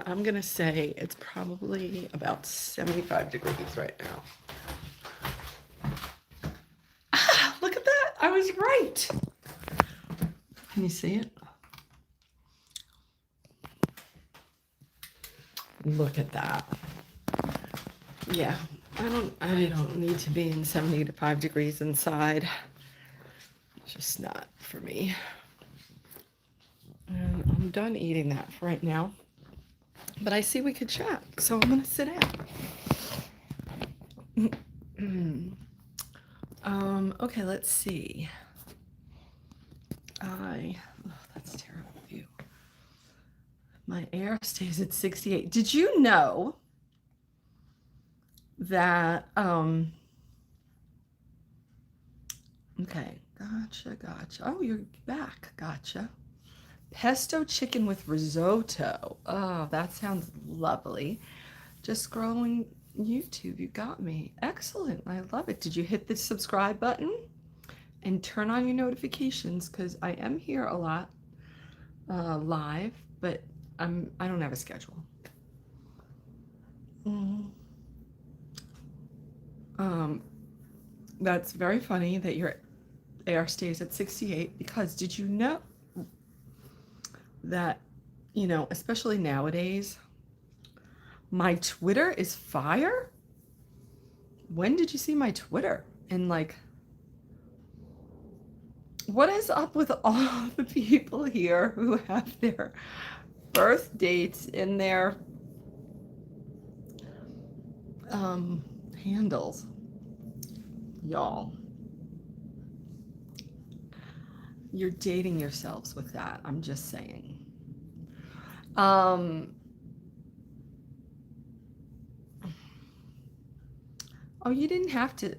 I'm going to say it's probably about 75 degrees right now. Ah, look at that. I was right. Can you see it? Look at that. Yeah, I don't need to be in 75 degrees inside. It's just not for me. And I'm done eating that for right now. But I see we could chat, so I'm gonna sit down. Okay, let's see. That's terrible view. My air stays at 68. Did you know that, okay, gotcha. Oh, you're back, gotcha. Pesto chicken with risotto. Oh, that sounds lovely. Just scrolling YouTube, you got me. Excellent, I love it. Did you hit the subscribe button? And turn on your notifications, because I am here a lot live, but I don't have a schedule. That's very funny that your AR stays at 68, because did you know that, you know, especially nowadays, my Twitter is fire? When did you see my Twitter? And like, what is up with all the people here who have their birth dates in their handles? Y'all, you're dating yourselves with that. I'm just saying. Oh, you didn't have to.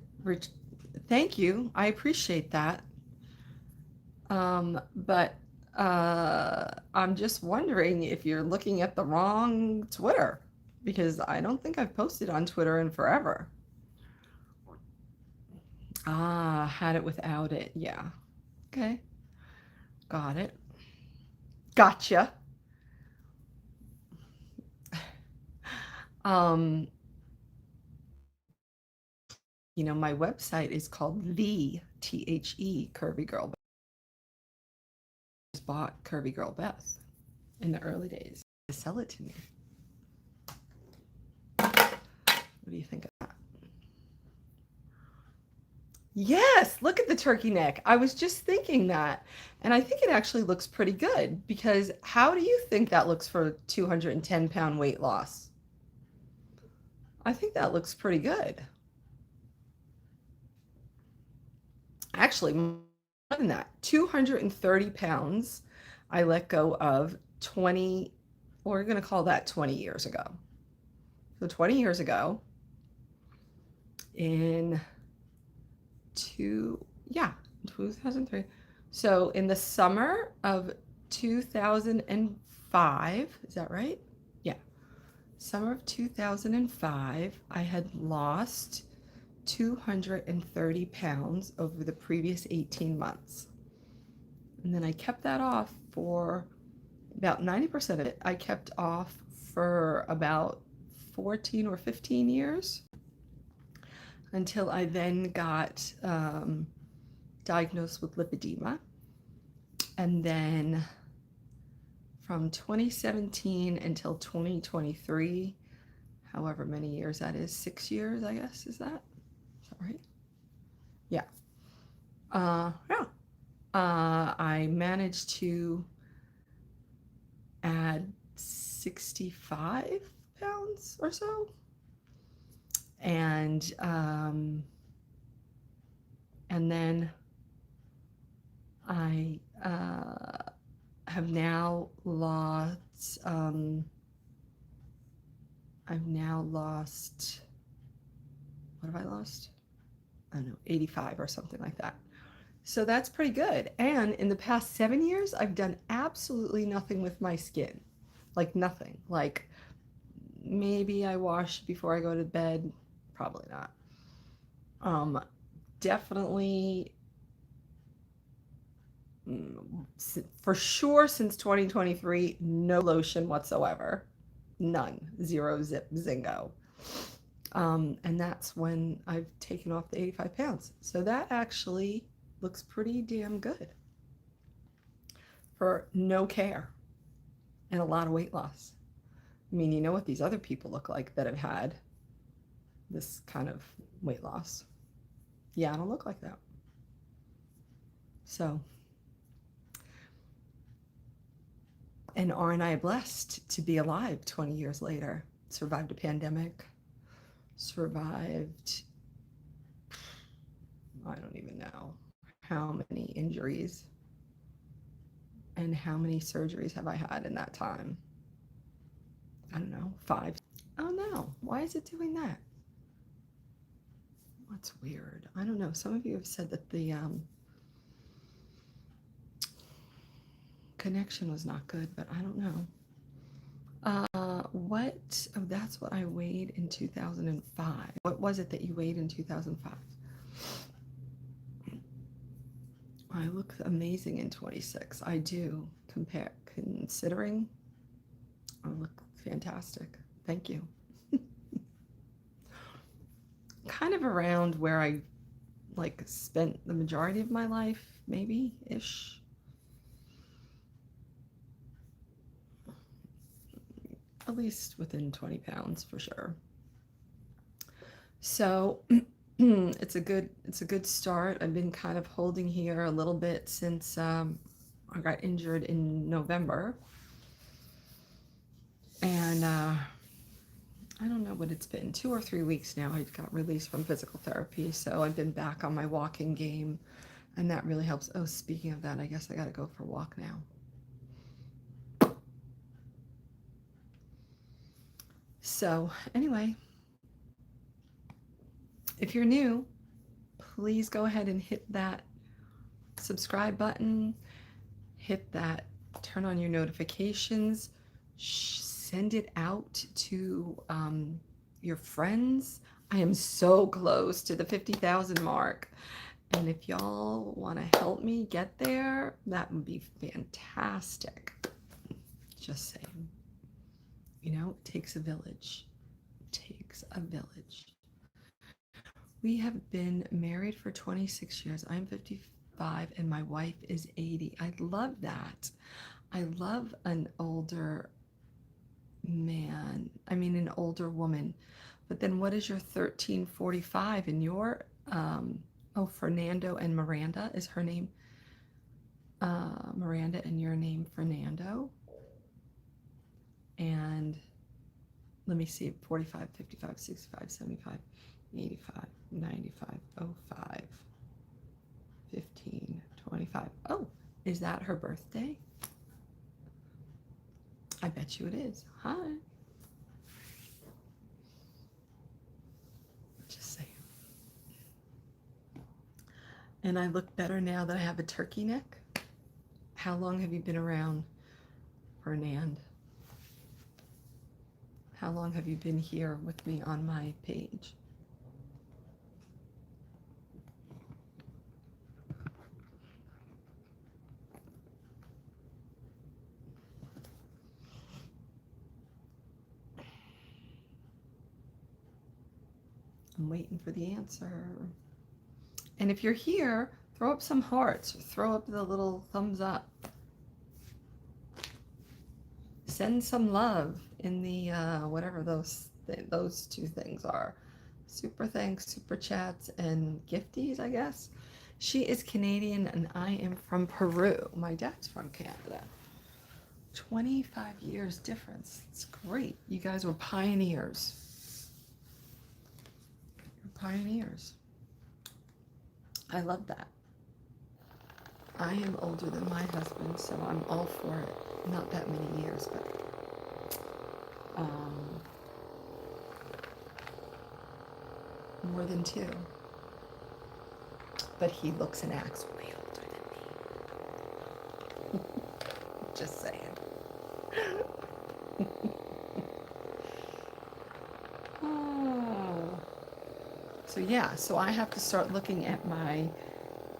Thank you. I appreciate that. But I'm just wondering if you're looking at the wrong Twitter, because I don't think I've posted on Twitter in forever. Ah, had it without it. Yeah. Okay. Got it. Gotcha. You know, my website is called Curvygirlbeth. I just bought Curvygirlbeth in the early days to sell it to me. What do you think of that? Yes, look at the turkey neck. I was just thinking that. And I think it actually looks pretty good, because how do you think that looks for 210-pound weight loss? I think that looks pretty good. Actually, more than that, 230 pounds I let go of 20, we're going to call that 20 years ago. So 20 years ago, in 2003. So in the summer of 2005, is that right? Yeah. Summer of 2005, I had lost 230 pounds over the previous 18 months. And then I kept that off for about 90% of it. I kept off for about 14 or 15 years, until I then got diagnosed with lipedema. And then from 2017 until 2023, however many years that is, 6 years, I guess, is that right? Yeah. I managed to add 65 pounds or so. And then I have now lost, what have I lost? I don't know, 85 or something like that. So that's pretty good. And in the past 7 years, I've done absolutely nothing with my skin. Like nothing. Like maybe I wash before I go to bed. Probably not. Definitely, for sure, since 2023, no lotion whatsoever. None. Zero, zip, zingo. And that's when I've taken off the 85 pounds. So that actually looks pretty damn good for no care and a lot of weight loss. I mean, you know what these other people look like that have had this kind of weight loss. Yeah, I don't look like that. So, and aren't I blessed to be alive 20 years later? Survived a pandemic, survived, I don't even know how many injuries, and how many surgeries have I had in that time? I don't know, 5. Oh no, why is it doing that? That's weird. I don't know. Some of you have said that the connection was not good, but I don't know. Oh, that's what I weighed in 2005. What was it that you weighed in 2005? I look amazing in 26. I do, considering I look fantastic. Thank you. Kind of around where I like spent the majority of my life, maybe ish. At least within 20 pounds for sure. So it's a good start. I've been kind of holding here a little bit since I got injured in November, and I don't know what it's been, 2 or 3 weeks now. I got released from physical therapy, so I've been back on my walking game, and that really helps. Oh, speaking of that, I guess I got to go for a walk now. So anyway, if you're new, please go ahead and hit that subscribe button, hit that turn on your notifications, send it out to your friends. I am so close to the 50,000 mark, and if y'all want to help me get there, that would be fantastic. Just saying. You know, it takes a village. It takes a village. We have been married for 26 years. I'm 55 and my wife is 80. I love that. I love an older man. I mean, an older woman. But then what is your 1345 and your, oh, Fernando and Miranda is her name. Miranda and your name, Fernando. And let me see, 45, 55, 65, 75, 85, 95, 05, 15, 25. Oh, is that her birthday? I bet you it is. Hi. Just saying. And I look better now that I have a turkey neck. How long have you been around, Fernand? How long have you been here with me on my page? I'm waiting for the answer. And if you're here, throw up some hearts, throw up the little thumbs up. Send some love in the whatever those two things are. Super thanks, super chats, and gifties, I guess. She is Canadian and I am from Peru. My dad's from Canada. 25 years difference. It's great. You guys were pioneers. You're pioneers. I love that. I am older than my husband, so I'm all for it. Not that many years, but more than 2. But he looks and acts way older than me. Just saying. Oh. So yeah, so I have to start looking at my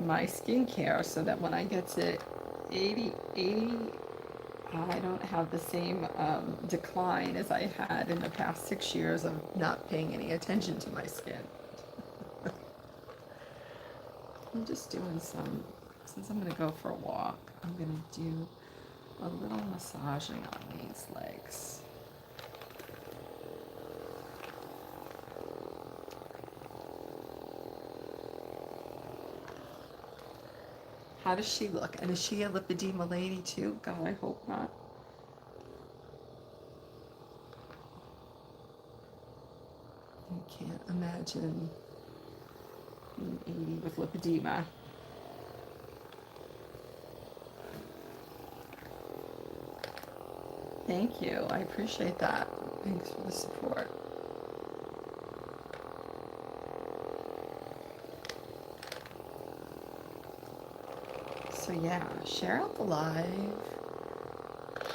skincare so that when I get to 80, I don't have the same decline as I had in the past 6 years of not paying any attention to my skin. I'm just doing some, since I'm going to go for a walk, I'm going to do a little massaging on these legs. How does she look? And is she a lipedema lady too? God, I hope not. I can't imagine being 80 with lipedema. Thank you. I appreciate that. Thanks for the support. So yeah, share out the live.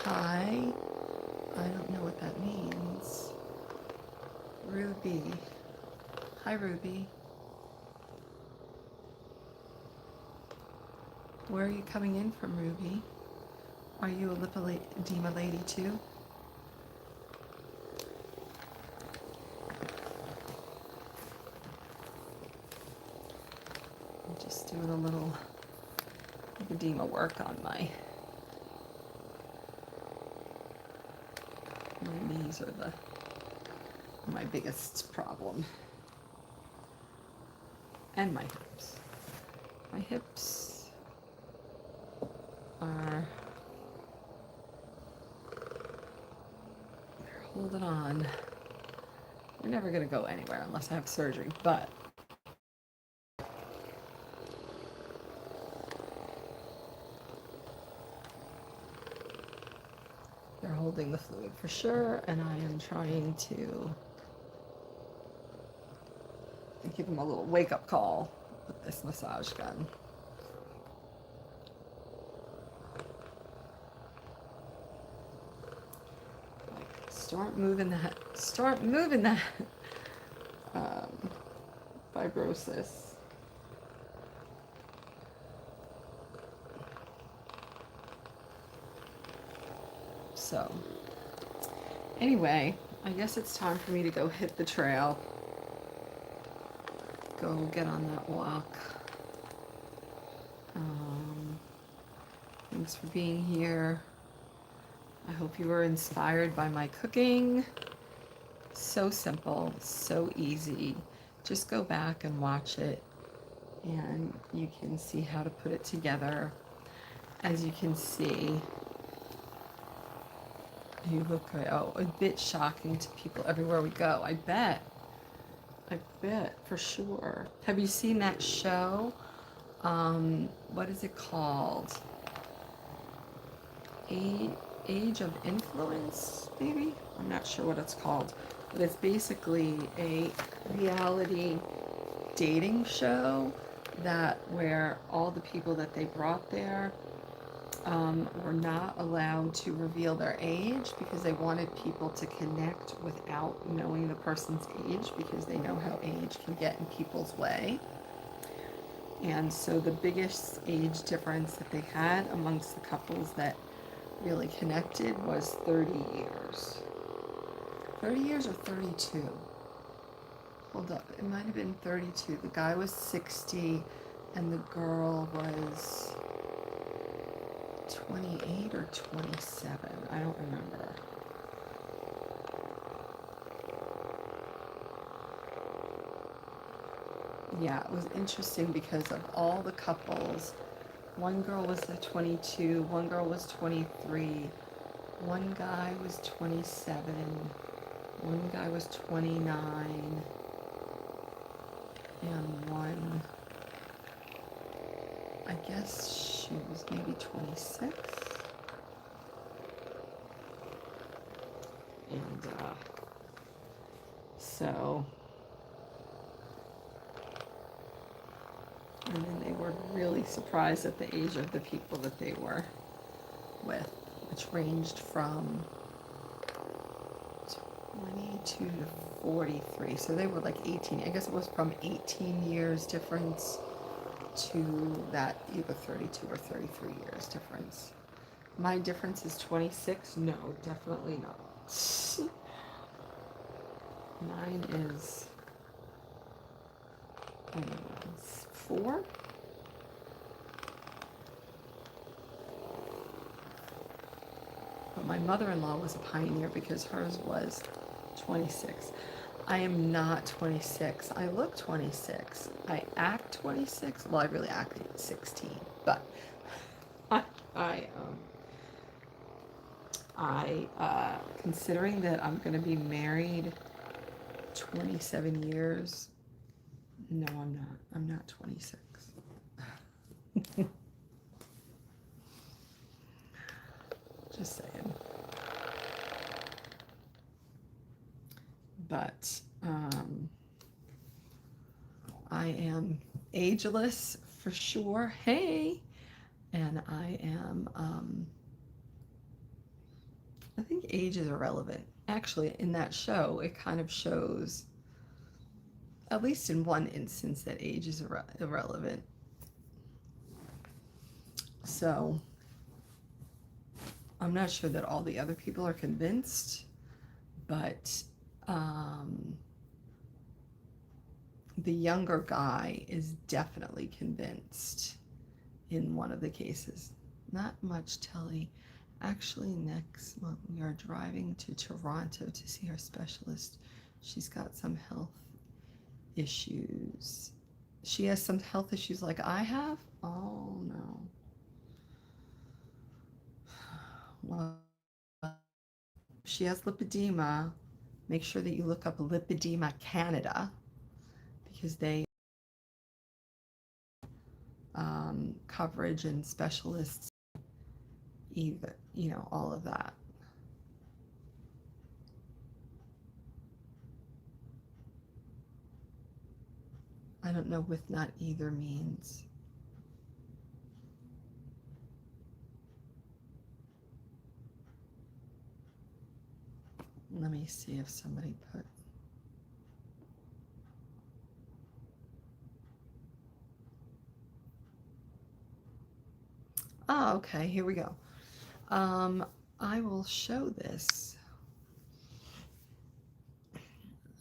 Hi. I don't know what that means. Ruby. Hi, Ruby. Where are you coming in from, Ruby? Are you a lipedema lady too? Just doing a little lipedema work on my knees are my biggest problem. And my hips. My hips are, they're holding on. They're never gonna go anywhere unless I have surgery, but they're holding the fluid for sure, and I am trying to give them a little wake-up call with this massage gun. Like, start moving that fibrosis. So, anyway, I guess it's time for me to go hit the trail. Go get on that walk. Thanks for being here. I hope you were inspired by my cooking. So simple, so easy. Just go back and watch it, and you can see how to put it together. As you can see, you look a bit shocking to people everywhere we go. I bet for sure. Have you seen that show? What is it called? Age of Influence, maybe? I'm not sure what it's called, but it's basically a reality dating show where all the people that they brought there were not allowed to reveal their age because they wanted people to connect without knowing the person's age, because they know how age can get in people's way. And so the biggest age difference that they had amongst the couples that really connected was 30 years. 30 years or 32? Hold up, it might have been 32. The guy was 60 and the girl was 28 or 27. I don't remember. Yeah, it was interesting because of all the couples. One girl was 22, one girl was 23, one guy was 27, one guy was 29, and one, I guess she was maybe 26. And so, and then they were really surprised at the age of the people that they were with, which ranged from 22 to 43. So they were like 18. I guess it was from 18 years difference to that either 32 or 33 years difference. My difference is 26? No, definitely not. Mine is, I don't know, it's 4? But my mother-in-law was a pioneer because hers was 26. I am not 26. I look 26. I act 26. Well, I really act 16. But considering that I'm going to be married 27 years, no, I'm not. I'm not 26. Just saying. But I am ageless for sure. Hey! And I am, I think age is irrelevant. Actually, in that show, it kind of shows, at least in one instance, that age is irrelevant. So, I'm not sure that all the other people are convinced, but the younger guy is definitely convinced in one of the cases. Not much telly. Actually, next month we are driving to Toronto to see our specialist. She's got some health issues. She has some health issues like I have? Oh no. Well, she has lipedema. Make sure that you look up Lipedema Canada, because they coverage and specialists, either, you know, all of that. I don't know what not either means. Let me see if somebody put. Oh, okay, here we go. I will show this.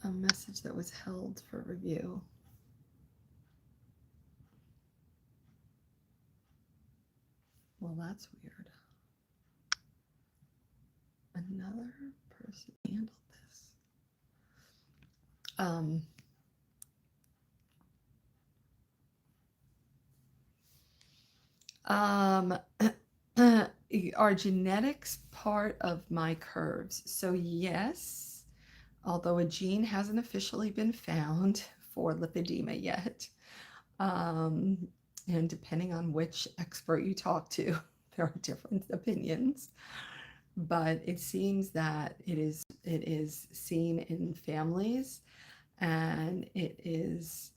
A message that was held for review. Well, that's weird. Another person handled this. Are genetics part of my curves? So yes, although a gene hasn't officially been found for lipedema yet, and depending on which expert you talk to, there are different opinions. But it seems that it is seen in families, and it is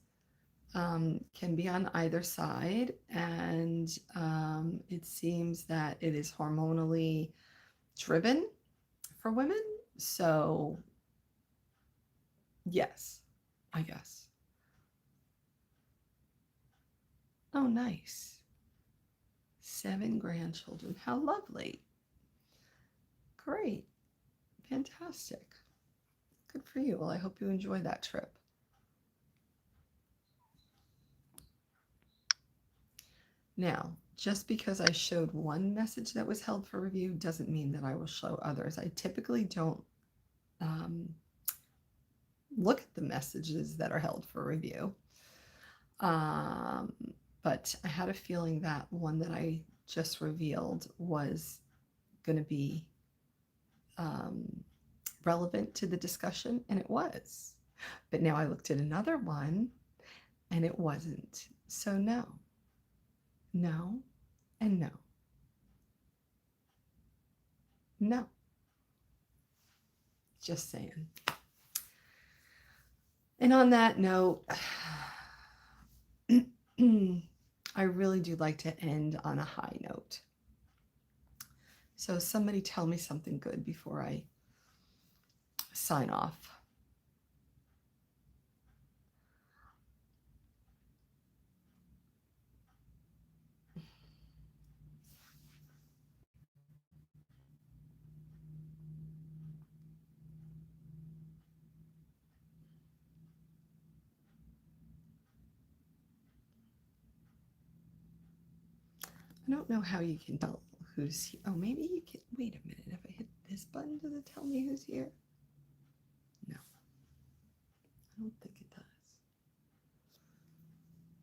can be on either side, and it seems that it is hormonally driven for women. So yes, I guess. Oh, nice. 7 grandchildren. How lovely. Great. Fantastic. Good for you. Well, I hope you enjoy that trip. Now, just because I showed one message that was held for review doesn't mean that I will show others. I typically don't look at the messages that are held for review. But I had a feeling that one that I just revealed was going to be relevant to the discussion, and it was. But now I looked at another one, and it wasn't. So no, no, and no. No. Just saying. And on that note, I really do like to end on a high note. So somebody tell me something good before I sign off. I don't know how you can tell who's here. Oh, maybe you can. Wait a minute. If I hit this button, does it tell me who's here? No. I don't think it does.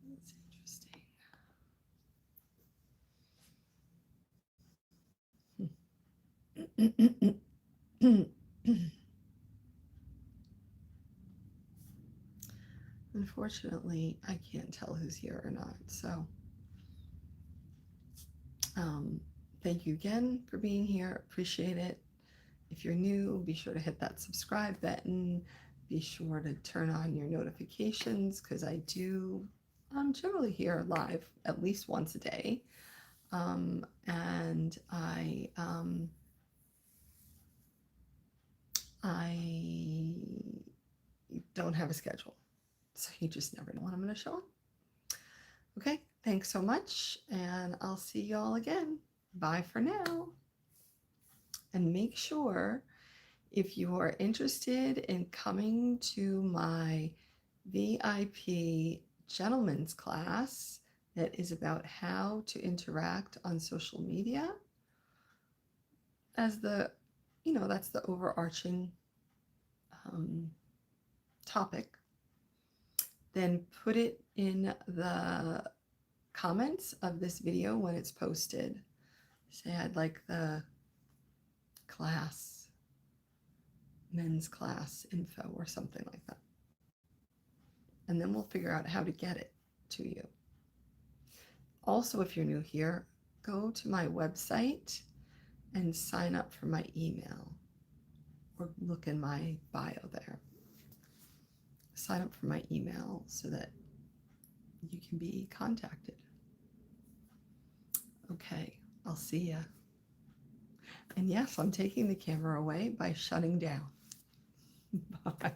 That's interesting. Unfortunately, I can't tell who's here or not. So thank you again for being here. Appreciate it. If you're new, be sure to hit that subscribe button. Be sure to turn on your notifications, because I do generally here live at least once a day. And I don't have a schedule, so you just never know when I'm going to show up. Okay, thanks so much, and I'll see you all again. Bye for now. And make sure, if you are interested in coming to my VIP gentleman's class that is about how to interact on social media as the, that's the overarching topic. Then put it in the comments of this video when it's posted. Say I'd like the class, men's class info or something like that. And then we'll figure out how to get it to you. Also, if you're new here, go to my website and sign up for my email, or look in my bio there. Sign up for my email so that you can be contacted. Okay, I'll see ya. And yes, I'm taking the camera away by shutting down. Bye.